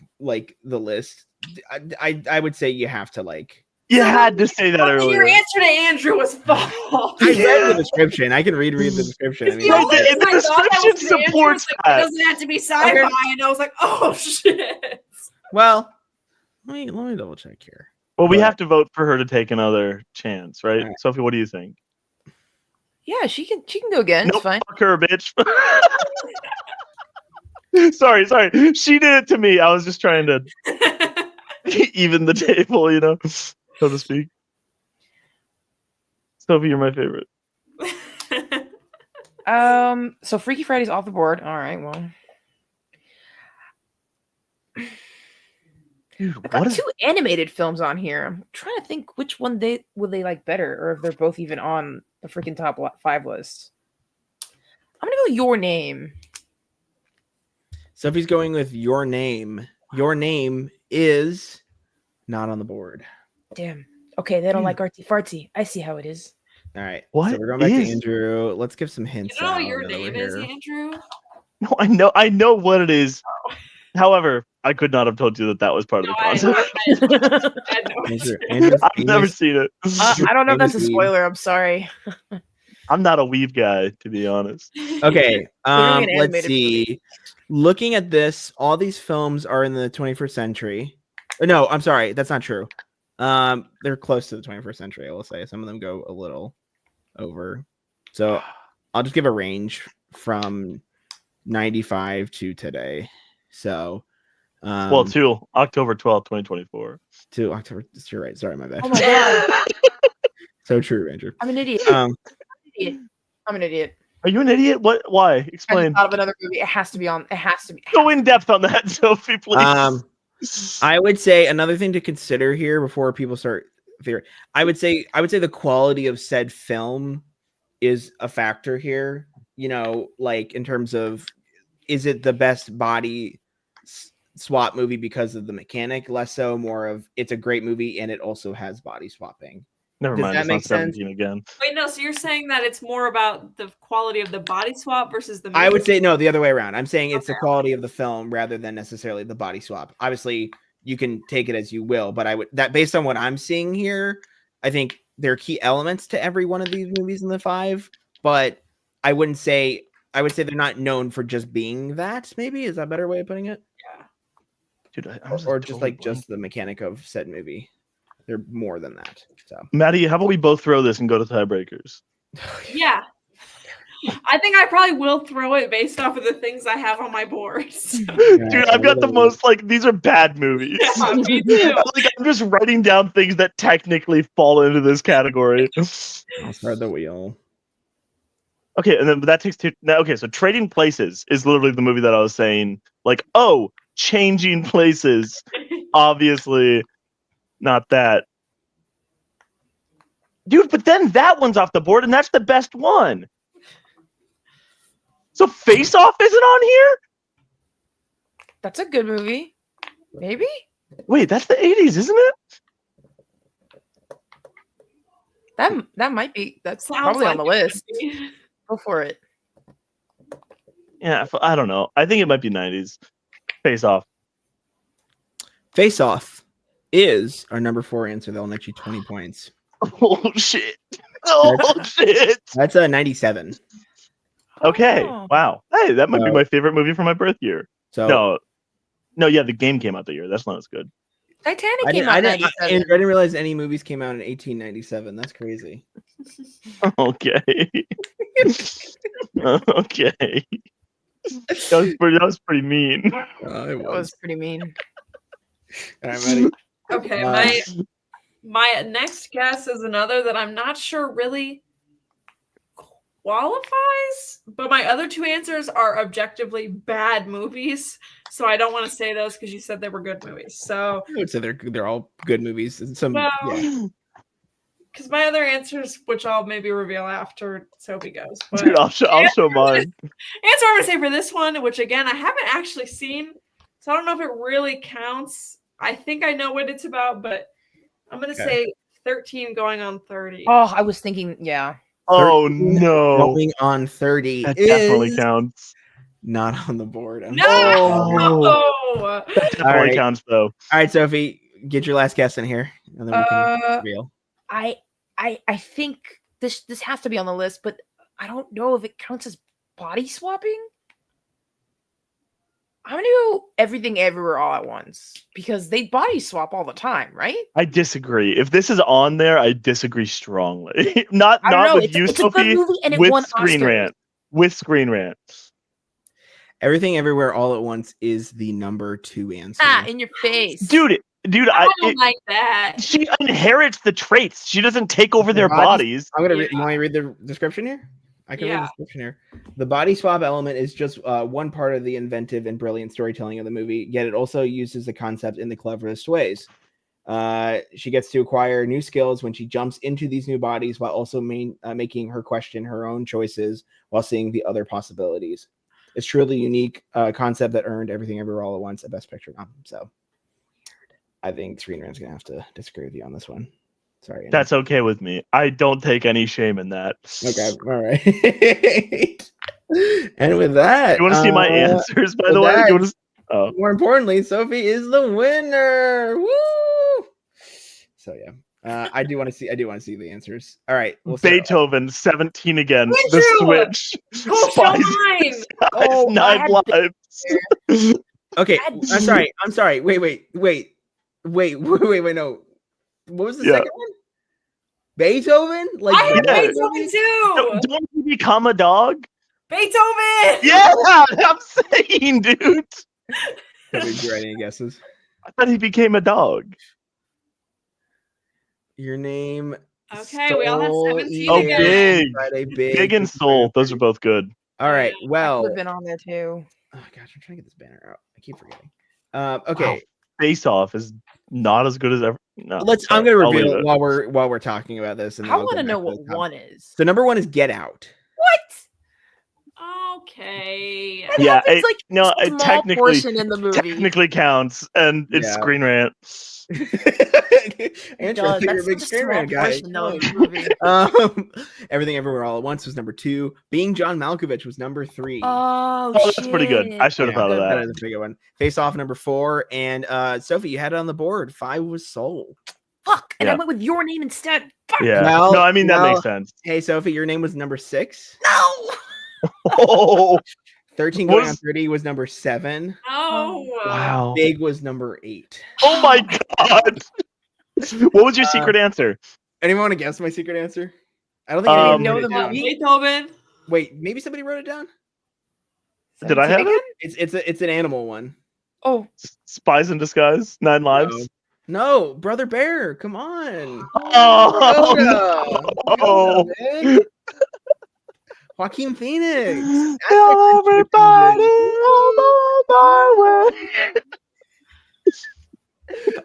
[SPEAKER 1] list. I would say you have to like.
[SPEAKER 2] You had to say that
[SPEAKER 4] Your
[SPEAKER 2] earlier.
[SPEAKER 4] answer to Andrew was false.
[SPEAKER 1] I read the description. I can read the description. I
[SPEAKER 4] The
[SPEAKER 1] mean,
[SPEAKER 4] only reason
[SPEAKER 2] the
[SPEAKER 4] I thought that was
[SPEAKER 2] description
[SPEAKER 4] the answer
[SPEAKER 2] supports
[SPEAKER 4] was like,
[SPEAKER 2] that.
[SPEAKER 4] it doesn't have to be sci-fi, and I was like, oh shit.
[SPEAKER 1] well, let me double check here.
[SPEAKER 2] Well, we
[SPEAKER 1] But-
[SPEAKER 2] have to vote for her to take another chance, right?
[SPEAKER 1] Alright.
[SPEAKER 2] Sophie, what do you think?
[SPEAKER 3] Yeah, she can go again.
[SPEAKER 2] Nope,
[SPEAKER 3] It's fine.
[SPEAKER 2] fuck her, bitch. sorry. She did it to me. I was just trying to even the table, so to speak. Sophie, you're my favorite.
[SPEAKER 3] So Freaky Friday's off the board. All right, well.
[SPEAKER 2] Dude,
[SPEAKER 3] I got two animated films on here. I'm trying to think which one would they like better, or if they're both even on the freaking top 5 list. I'm gonna go Your Name.
[SPEAKER 1] Sophie's going with Your Name. Your Name is not on the board.
[SPEAKER 3] Damn. Okay, they don't like artsy fartsy. I see how it is.
[SPEAKER 1] All right.
[SPEAKER 2] What
[SPEAKER 1] So we're going back
[SPEAKER 2] is-
[SPEAKER 1] to Andrew. Let's give some hints.
[SPEAKER 4] You know what
[SPEAKER 1] out
[SPEAKER 4] your
[SPEAKER 1] now that we're
[SPEAKER 4] name is,
[SPEAKER 1] here.
[SPEAKER 4] Andrew?
[SPEAKER 2] No, I know what it is. However, I could not have told you that was part of the concept.
[SPEAKER 4] I know.
[SPEAKER 1] Andrew's
[SPEAKER 2] I've never
[SPEAKER 1] famous-
[SPEAKER 2] seen it.
[SPEAKER 3] I don't know if that's a
[SPEAKER 1] Famous weeb.
[SPEAKER 3] spoiler. I'm sorry.
[SPEAKER 2] I'm not a weave guy, to be honest.
[SPEAKER 1] Okay.
[SPEAKER 3] an
[SPEAKER 1] Let's
[SPEAKER 3] animated
[SPEAKER 1] see. Looking at this, all these films are in the 21st century. No, I'm sorry, that's not true. They're close to the 21st century. I will say some of them go a little over. So I'll just give a range from 95 to today. So,
[SPEAKER 2] Well, to October 12th, 2024.
[SPEAKER 1] to October. You're right. Sorry, my bad.
[SPEAKER 3] Oh my god.
[SPEAKER 1] So true, Andrew.
[SPEAKER 3] I'm an idiot.
[SPEAKER 1] Um,
[SPEAKER 3] I'm an idiot.
[SPEAKER 2] Are you an idiot? What? Why?
[SPEAKER 3] I
[SPEAKER 2] Explain.
[SPEAKER 3] thought of another movie. It has to be on. It has to be.
[SPEAKER 2] Go in depth on that, Sophie, please.
[SPEAKER 1] I would say another thing to consider here before people start theory. I would say the quality of said film is a factor here. Like in terms of, is it the best body swap movie because of the mechanic? Less so, more of it's a great movie and it also has body swapping.
[SPEAKER 2] Never
[SPEAKER 1] Does
[SPEAKER 2] mind.
[SPEAKER 1] that
[SPEAKER 2] It's
[SPEAKER 1] make
[SPEAKER 2] not
[SPEAKER 1] sense?
[SPEAKER 2] 17 again.
[SPEAKER 4] Wait, no. So you're saying that it's more about the quality of the body swap versus the movie?
[SPEAKER 1] I would say no, the other way around. I'm saying it's the quality of the film rather than necessarily the body swap. Obviously, you can take it as you will, but that based on what I'm seeing here, I think there are key elements to every one of these movies in the 5, but I would say they're not known for just being that. Maybe is that a better way of putting it?
[SPEAKER 4] Yeah.
[SPEAKER 2] Dude,
[SPEAKER 1] Or just the mechanic of said movie. They're more than that. So
[SPEAKER 2] Maddie, how about we both throw this and go to tiebreakers?
[SPEAKER 4] Yeah. I think I probably will throw it based off of the things I have on my boards.
[SPEAKER 2] Dude, I've got the most these are bad movies.
[SPEAKER 4] Yeah, me too.
[SPEAKER 2] I'm just writing down things that technically fall into this category.
[SPEAKER 1] I'll start the wheel.
[SPEAKER 2] Okay, and then that takes two. Now, okay, so Trading Places is literally the movie that I was saying. Like, Changing Places. Obviously, not that. Dude, but then that one's off the board, and that's the best one. So Face Off isn't on here?
[SPEAKER 3] That's a good movie. Maybe.
[SPEAKER 2] Wait, that's the 80s, isn't it?
[SPEAKER 3] That might be. That's
[SPEAKER 4] Sounds
[SPEAKER 3] probably
[SPEAKER 4] like
[SPEAKER 3] on the
[SPEAKER 4] it would
[SPEAKER 3] list.
[SPEAKER 4] be.
[SPEAKER 3] Go for it.
[SPEAKER 2] Yeah, I don't know. I think it might be 90s. Face Off.
[SPEAKER 1] Face Off is our number 4 answer. That'll net you 20 points.
[SPEAKER 2] Oh, shit. Oh, shit.
[SPEAKER 1] That's a 97.
[SPEAKER 2] Okay.
[SPEAKER 3] Oh.
[SPEAKER 2] Wow. Hey, that might be
[SPEAKER 1] So-
[SPEAKER 2] my favorite movie from my birth year.
[SPEAKER 1] So
[SPEAKER 2] No, yeah, the game came out the year. That's not as good.
[SPEAKER 3] Titanic
[SPEAKER 1] I
[SPEAKER 3] came
[SPEAKER 1] didn't,
[SPEAKER 3] out
[SPEAKER 1] I,
[SPEAKER 3] in
[SPEAKER 1] didn't,
[SPEAKER 3] 97.
[SPEAKER 1] I didn't realize any movies came out in 1897. That's crazy.
[SPEAKER 2] Okay. Okay. That was pretty mean.
[SPEAKER 1] It
[SPEAKER 3] That was pretty mean.
[SPEAKER 1] All right, Maddie.
[SPEAKER 4] Okay, my next guess is another that I'm not sure really qualifies, but my other 2 answers are objectively bad movies, so I don't want to say those because you said they were good movies. So
[SPEAKER 1] I would say they're all good movies. And some,
[SPEAKER 4] Well,
[SPEAKER 1] yeah.
[SPEAKER 4] because my other answers, which I'll maybe reveal after Sophie goes, but
[SPEAKER 2] Dude, I'll show mine.
[SPEAKER 4] answer I'm gonna say for this one, which again I haven't actually seen, so I don't know if it really counts. I think I know what it's about, but I'm gonna say 13 going on 30.
[SPEAKER 3] Oh, I was thinking, yeah.
[SPEAKER 2] Oh
[SPEAKER 1] 13
[SPEAKER 2] no.
[SPEAKER 1] Going on 30
[SPEAKER 2] That definitely
[SPEAKER 1] is
[SPEAKER 2] counts.
[SPEAKER 1] not on the board. I'm
[SPEAKER 4] No!
[SPEAKER 1] sorry.
[SPEAKER 2] That definitely
[SPEAKER 1] All right.
[SPEAKER 2] counts though.
[SPEAKER 1] All right, Sophie. get your last guess in here, and then we can reveal.
[SPEAKER 3] I think this has to be on the list, but I don't know if it counts as body swapping. I'm gonna do Everything Everywhere All at Once because they body swap all the time, right?
[SPEAKER 2] I disagree. If this is on there, I disagree strongly. not
[SPEAKER 3] I don't know.
[SPEAKER 2] with you,
[SPEAKER 3] It's a good
[SPEAKER 2] Sophie.
[SPEAKER 3] movie and it
[SPEAKER 2] With
[SPEAKER 3] won
[SPEAKER 2] Screen
[SPEAKER 3] Oscars.
[SPEAKER 2] Rant. With Screen Rant.
[SPEAKER 1] Everything Everywhere All at Once is the number 2 answer.
[SPEAKER 3] In your face,
[SPEAKER 2] Dude,
[SPEAKER 4] I don't like that.
[SPEAKER 2] she inherits the traits. She doesn't take over their bodies.
[SPEAKER 1] I'm gonna. You want me to read the description here? I can read the description here. The body swap element is just one part of the inventive and brilliant storytelling of the movie. Yet it also uses the concept in the cleverest ways. She gets to acquire new skills when she jumps into these new bodies, while also making her question her own choices while seeing the other possibilities. It's truly unique concept that earned Everything Everywhere All at Once a Best Picture nom. So I think Screen Rant's gonna have to disagree with you on this one. Sorry. Andy.
[SPEAKER 2] That's okay with me. I don't take any shame in that.
[SPEAKER 1] Okay. All right. And with that,
[SPEAKER 2] You want to see my answers, by the way?
[SPEAKER 1] that-
[SPEAKER 2] You want to...
[SPEAKER 1] more importantly, Sophie is the winner. Woo! So yeah, I do want to see the answers. All right, we'll start.
[SPEAKER 2] Beethoven, 17 again.
[SPEAKER 4] Andrew!
[SPEAKER 2] The Switch.
[SPEAKER 4] Oh,
[SPEAKER 2] Spies,
[SPEAKER 4] mine.
[SPEAKER 3] Oh, I
[SPEAKER 2] 9
[SPEAKER 3] had
[SPEAKER 2] lives.
[SPEAKER 1] Okay, I'm sorry. Wait. No, what was the second one? Beethoven? Like
[SPEAKER 4] I have
[SPEAKER 2] Yeah.
[SPEAKER 4] Beethoven too.
[SPEAKER 2] Don't you become a dog?
[SPEAKER 4] Beethoven.
[SPEAKER 2] Yeah, I'm saying, dude.
[SPEAKER 1] Did you write any guesses?
[SPEAKER 2] I thought he became a dog.
[SPEAKER 1] Your name.
[SPEAKER 4] Okay, we all have
[SPEAKER 1] Soul
[SPEAKER 4] 17
[SPEAKER 1] Eater,
[SPEAKER 2] Oh,
[SPEAKER 4] again.
[SPEAKER 2] big.
[SPEAKER 1] Friday,
[SPEAKER 2] Big and Soul. Those are both good.
[SPEAKER 1] All right. Well,
[SPEAKER 3] Would have been on there too.
[SPEAKER 1] oh gosh, I'm trying to get this banner out. I keep forgetting. Okay.
[SPEAKER 2] Wow. Face Off is not as good as ever. No,
[SPEAKER 1] I'm gonna
[SPEAKER 2] I'll leave
[SPEAKER 1] reveal
[SPEAKER 2] it.
[SPEAKER 1] it while we're talking about this. And
[SPEAKER 3] I
[SPEAKER 1] then I'll
[SPEAKER 3] want to
[SPEAKER 1] go
[SPEAKER 3] know
[SPEAKER 1] back
[SPEAKER 3] what
[SPEAKER 1] to the top.
[SPEAKER 3] one is.
[SPEAKER 1] So number 1 is Get Out.
[SPEAKER 4] Okay.
[SPEAKER 3] That
[SPEAKER 2] Yeah,
[SPEAKER 3] happens,
[SPEAKER 2] it-
[SPEAKER 3] like
[SPEAKER 2] no,
[SPEAKER 3] a
[SPEAKER 2] it
[SPEAKER 3] small
[SPEAKER 2] technically-
[SPEAKER 3] portion in the movie.
[SPEAKER 2] Technically counts, and it's
[SPEAKER 1] Yeah.
[SPEAKER 2] Screen Rant.
[SPEAKER 1] Andrew,
[SPEAKER 3] Does.
[SPEAKER 1] you're a
[SPEAKER 3] That's
[SPEAKER 1] big
[SPEAKER 3] such a
[SPEAKER 1] Screen
[SPEAKER 3] small
[SPEAKER 1] Rant guy.
[SPEAKER 3] portion though of the movie.
[SPEAKER 1] Everything Everywhere All at Once was number 2. Being John Malkovich was number 3.
[SPEAKER 3] Oh,
[SPEAKER 2] Oh, that's pretty good. I should have thought of
[SPEAKER 1] that
[SPEAKER 2] that.
[SPEAKER 1] is a big one. Face Off number 4, and Sophie, you had it on the board. 5 was Soul.
[SPEAKER 3] Fuck, and I
[SPEAKER 2] Yeah.
[SPEAKER 3] went with your name instead. Fuck.
[SPEAKER 2] Yeah.
[SPEAKER 1] Well,
[SPEAKER 2] no, I mean that
[SPEAKER 1] well-
[SPEAKER 2] makes sense.
[SPEAKER 1] Hey, Sophie, your name was number 6.
[SPEAKER 3] No.
[SPEAKER 2] Oh,
[SPEAKER 1] 13
[SPEAKER 2] What
[SPEAKER 1] going on
[SPEAKER 2] was-
[SPEAKER 1] 30 was number 7.
[SPEAKER 4] Oh.
[SPEAKER 2] wow.
[SPEAKER 1] Big was number 8.
[SPEAKER 2] Oh my god. What was your secret answer?
[SPEAKER 1] Anyone want to guess my secret answer? I don't think
[SPEAKER 2] Um,
[SPEAKER 1] anyone
[SPEAKER 3] know
[SPEAKER 1] wrote
[SPEAKER 3] the
[SPEAKER 1] it down.
[SPEAKER 3] movie?
[SPEAKER 4] Beethoven.
[SPEAKER 1] Wait, maybe somebody wrote it down.
[SPEAKER 2] Did I have
[SPEAKER 3] Again?
[SPEAKER 2] it?
[SPEAKER 1] It's an animal one.
[SPEAKER 3] Oh,
[SPEAKER 2] Spies in Disguise, 9 Lives.
[SPEAKER 1] No, Brother Bear. Come on.
[SPEAKER 2] Oh,
[SPEAKER 1] Yoda.
[SPEAKER 2] no.
[SPEAKER 1] Yoda, man. Joaquin Phoenix.
[SPEAKER 2] Everybody on my way.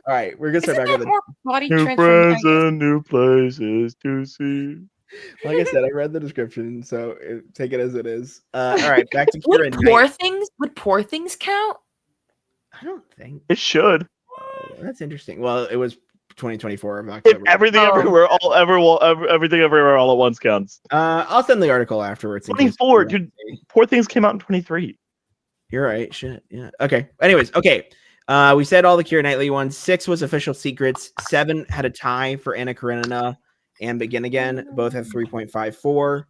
[SPEAKER 1] All right, we're gonna start
[SPEAKER 3] isn't
[SPEAKER 1] back with
[SPEAKER 3] that
[SPEAKER 1] it.
[SPEAKER 3] more body
[SPEAKER 2] New
[SPEAKER 3] transformation?
[SPEAKER 2] friends and new places to see.
[SPEAKER 1] Like I said, I read the description, so take it as it is. All right, back to Kira.
[SPEAKER 3] Would Poor Things count?
[SPEAKER 1] I don't think
[SPEAKER 2] It should.
[SPEAKER 1] that's interesting. Well, it was 2024 of
[SPEAKER 2] If
[SPEAKER 1] October.
[SPEAKER 2] everything everywhere, everything everywhere, all at once counts.
[SPEAKER 1] I'll send the article afterwards. in case
[SPEAKER 2] 24,
[SPEAKER 1] you
[SPEAKER 2] dude.
[SPEAKER 1] see.
[SPEAKER 2] Poor Things came out in 23.
[SPEAKER 1] You're right. Shit. Yeah. Okay. Anyways, okay. We said all the Keira Knightley ones. 6 was Official Secrets. 7 had a tie for Anna Karenina and Begin Again. Both have 3.54.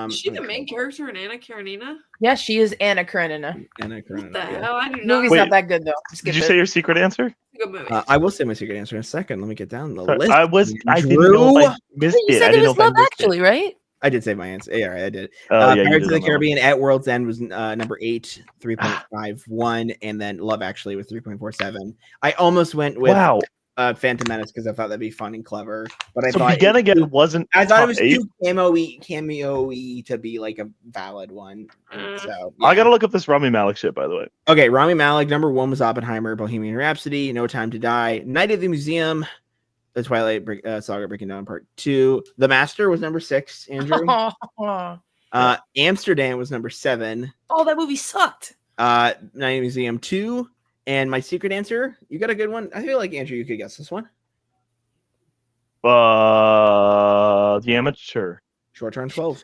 [SPEAKER 4] Is she the main character in Anna Karenina?
[SPEAKER 3] Yeah, she is Anna Karenina.
[SPEAKER 1] Anna
[SPEAKER 4] What
[SPEAKER 1] Karenina.
[SPEAKER 4] the
[SPEAKER 1] Yeah.
[SPEAKER 4] hell? I do not.
[SPEAKER 3] Movie's
[SPEAKER 2] Wait,
[SPEAKER 3] not that good though.
[SPEAKER 2] Did you say your secret answer?
[SPEAKER 4] Good movie.
[SPEAKER 1] I will say my secret answer in a second. Let me get down the
[SPEAKER 2] Sorry,
[SPEAKER 1] list.
[SPEAKER 2] I didn't know
[SPEAKER 1] Drew?
[SPEAKER 2] if I missed
[SPEAKER 3] You
[SPEAKER 2] it.
[SPEAKER 3] said
[SPEAKER 2] I
[SPEAKER 3] it
[SPEAKER 2] didn't know
[SPEAKER 3] was
[SPEAKER 2] if I
[SPEAKER 3] Love
[SPEAKER 2] missed it.
[SPEAKER 3] Actually, right?
[SPEAKER 1] I did say my answer. Yeah, I did.
[SPEAKER 2] Oh, yeah, you
[SPEAKER 1] Pirates
[SPEAKER 2] did
[SPEAKER 1] of the
[SPEAKER 2] on that one.
[SPEAKER 1] Caribbean at World's End was number 8, 3.51, and then Love Actually with 3.47. I almost went with
[SPEAKER 2] Wow.
[SPEAKER 1] Phantom Menace because I thought that'd be fun and clever, but I
[SPEAKER 2] So
[SPEAKER 1] thought
[SPEAKER 2] Begin Again wasn't.
[SPEAKER 1] I thought it
[SPEAKER 2] top
[SPEAKER 1] was
[SPEAKER 2] 8?
[SPEAKER 1] too cameo-y to be like a valid one. So
[SPEAKER 2] I
[SPEAKER 1] yeah.
[SPEAKER 2] gotta look up this Rami Malek shit, by the way.
[SPEAKER 1] Okay, Rami Malek, number 1 was Oppenheimer, Bohemian Rhapsody, No Time to Die, Night at the Museum, The Twilight Saga Breaking Down Part 2. The Master was number 6, Andrew. Amsterdam was number 7.
[SPEAKER 3] Oh, that movie sucked.
[SPEAKER 1] Night at the Museum 2. And my secret answer, you got a good one. I feel like, Andrew, you could guess this one.
[SPEAKER 2] The Amateur.
[SPEAKER 1] Short Term 12.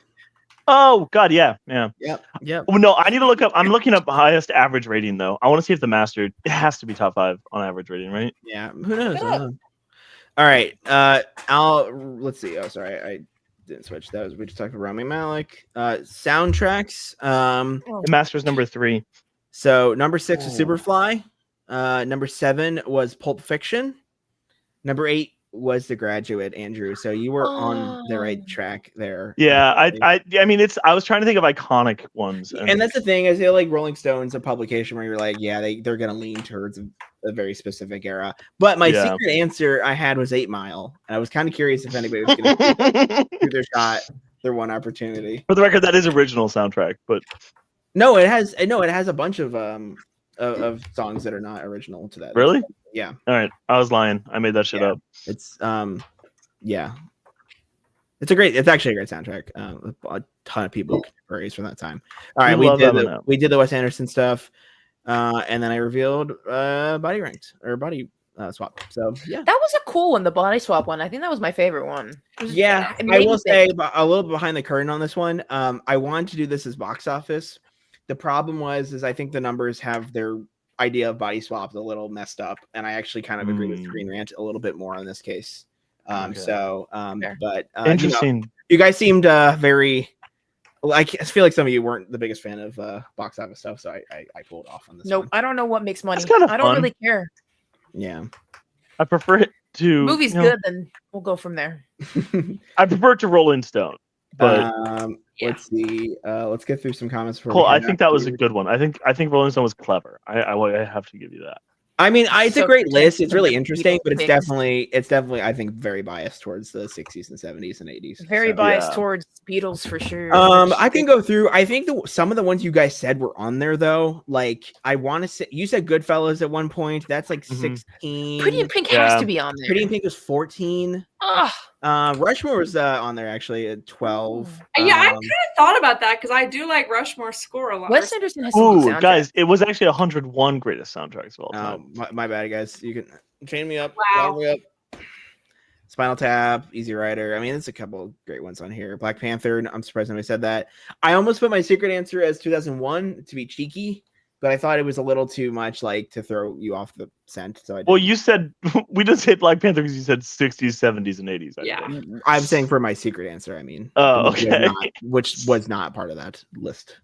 [SPEAKER 2] Oh God, yeah.
[SPEAKER 1] Yep.
[SPEAKER 2] Oh, no, I need to look up. I'm looking up highest average rating though. I want to see if the Master. It has to be top 5 on average rating, right?
[SPEAKER 1] Yeah. Who knows?
[SPEAKER 3] Look it up.
[SPEAKER 1] All right. Let's see. Oh, sorry, I didn't switch. We just talked about Rami Malek. Soundtracks.
[SPEAKER 2] The Master's number 3.
[SPEAKER 1] So number 6 was
[SPEAKER 3] Oh.
[SPEAKER 1] Superfly. Number 7 was Pulp Fiction. Number 8 was The Graduate, Andrew. So you were on the right track there.
[SPEAKER 2] Yeah, I mean, I was trying to think of iconic ones,
[SPEAKER 1] And that's the thing, is like Rolling Stone's a publication where you're like, yeah, they're gonna lean towards a very specific era. But my secret answer I had was 8 Mile. And I was kind of curious if anybody was gonna do their shot, their one opportunity.
[SPEAKER 2] For the record, that is original soundtrack, but
[SPEAKER 1] no, it has a bunch of songs that are not original to that.
[SPEAKER 2] Really?
[SPEAKER 1] Yeah.
[SPEAKER 2] All right, I was lying. I made that shit up.
[SPEAKER 1] It's yeah. It's actually a great soundtrack. A ton of people praise from that time. All right, we did the Wes Anderson stuff, and then I revealed body swap. So yeah,
[SPEAKER 3] that was a cool one, the body swap one. I think that was my favorite one.
[SPEAKER 1] Yeah, I will say a little behind the curtain on this one. I wanted to do this as box office. The problem is I think the numbers have their idea of body swap a little messed up, and I actually kind of agree with Green Rant a little bit more on this case. But
[SPEAKER 2] interesting.
[SPEAKER 1] You guys seemed very. I feel like some of you weren't the biggest fan of box office stuff, so I pulled off on this.
[SPEAKER 3] Nope,
[SPEAKER 1] one.
[SPEAKER 3] I don't know what makes money.
[SPEAKER 2] I
[SPEAKER 3] don't really care.
[SPEAKER 1] Yeah,
[SPEAKER 2] I prefer it to
[SPEAKER 3] movie's good, then we'll go from there.
[SPEAKER 2] I prefer it to Rolling Stone, but
[SPEAKER 1] let's see. Let's get through some comments.
[SPEAKER 2] Cool. I think that was a good one. I think Rolling Stone was clever. I have to give you that.
[SPEAKER 1] I mean, it's a great list. It's really interesting, but it's
[SPEAKER 3] picks.
[SPEAKER 1] definitely, I think, very biased towards the 60s and 70s and 80s.
[SPEAKER 3] Very biased towards Beatles for sure.
[SPEAKER 1] I can go through. I think some of the ones you guys said were on there though. Like, I want to say you said Goodfellas at one point. That's like 16.
[SPEAKER 3] Pretty in Pink has to be on there.
[SPEAKER 1] Pretty in Pink was 14. Rushmore was on there actually at 12.
[SPEAKER 4] Yeah, I kind of thought about that because I do like Rushmore's score a lot.
[SPEAKER 3] Wes Anderson has some good soundtrack.
[SPEAKER 2] Guys, it was actually 101 greatest soundtracks of all time.
[SPEAKER 1] My bad, guys. You can chain me up.
[SPEAKER 4] Wow.
[SPEAKER 1] Me up. Spinal Tap, Easy Rider. I mean, there's a couple of great ones on here. Black Panther. I'm surprised nobody said that. I almost put my secret answer as 2001 to be cheeky, but I thought it was a little too much, like, to throw you off the scent. So I
[SPEAKER 2] you said we didn't say Black Panther because you said 60s, 70s, and 80s.
[SPEAKER 1] I'm saying for my secret answer. I mean,
[SPEAKER 2] okay,
[SPEAKER 1] which was not part of that list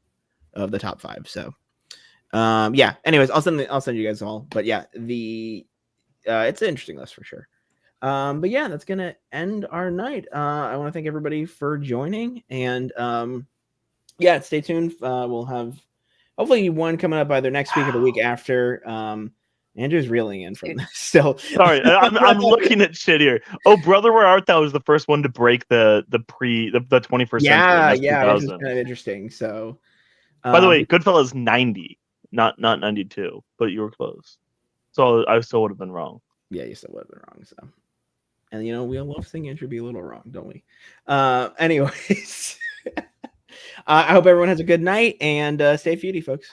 [SPEAKER 1] of the top 5. So, yeah. Anyways, I'll send you guys all. But yeah, it's an interesting list for sure. But yeah, that's gonna end our night. I want to thank everybody for joining, and yeah, stay tuned. We'll have hopefully one coming up either next week or the week after. Andrew's reeling in from this still.
[SPEAKER 2] Sorry, I'm looking at shit here. Oh, Brother, Where Art Thou was the first one to break the 21st century.
[SPEAKER 1] Yeah, which is kind of interesting. So,
[SPEAKER 2] by the way, Goodfellas 90, not 92, but you were close. So I still would have been wrong.
[SPEAKER 1] Yeah, you still would have been wrong. So. And we all love seeing Andrew be a little wrong, don't we? Anyways, I hope everyone has a good night and stay feudie, folks.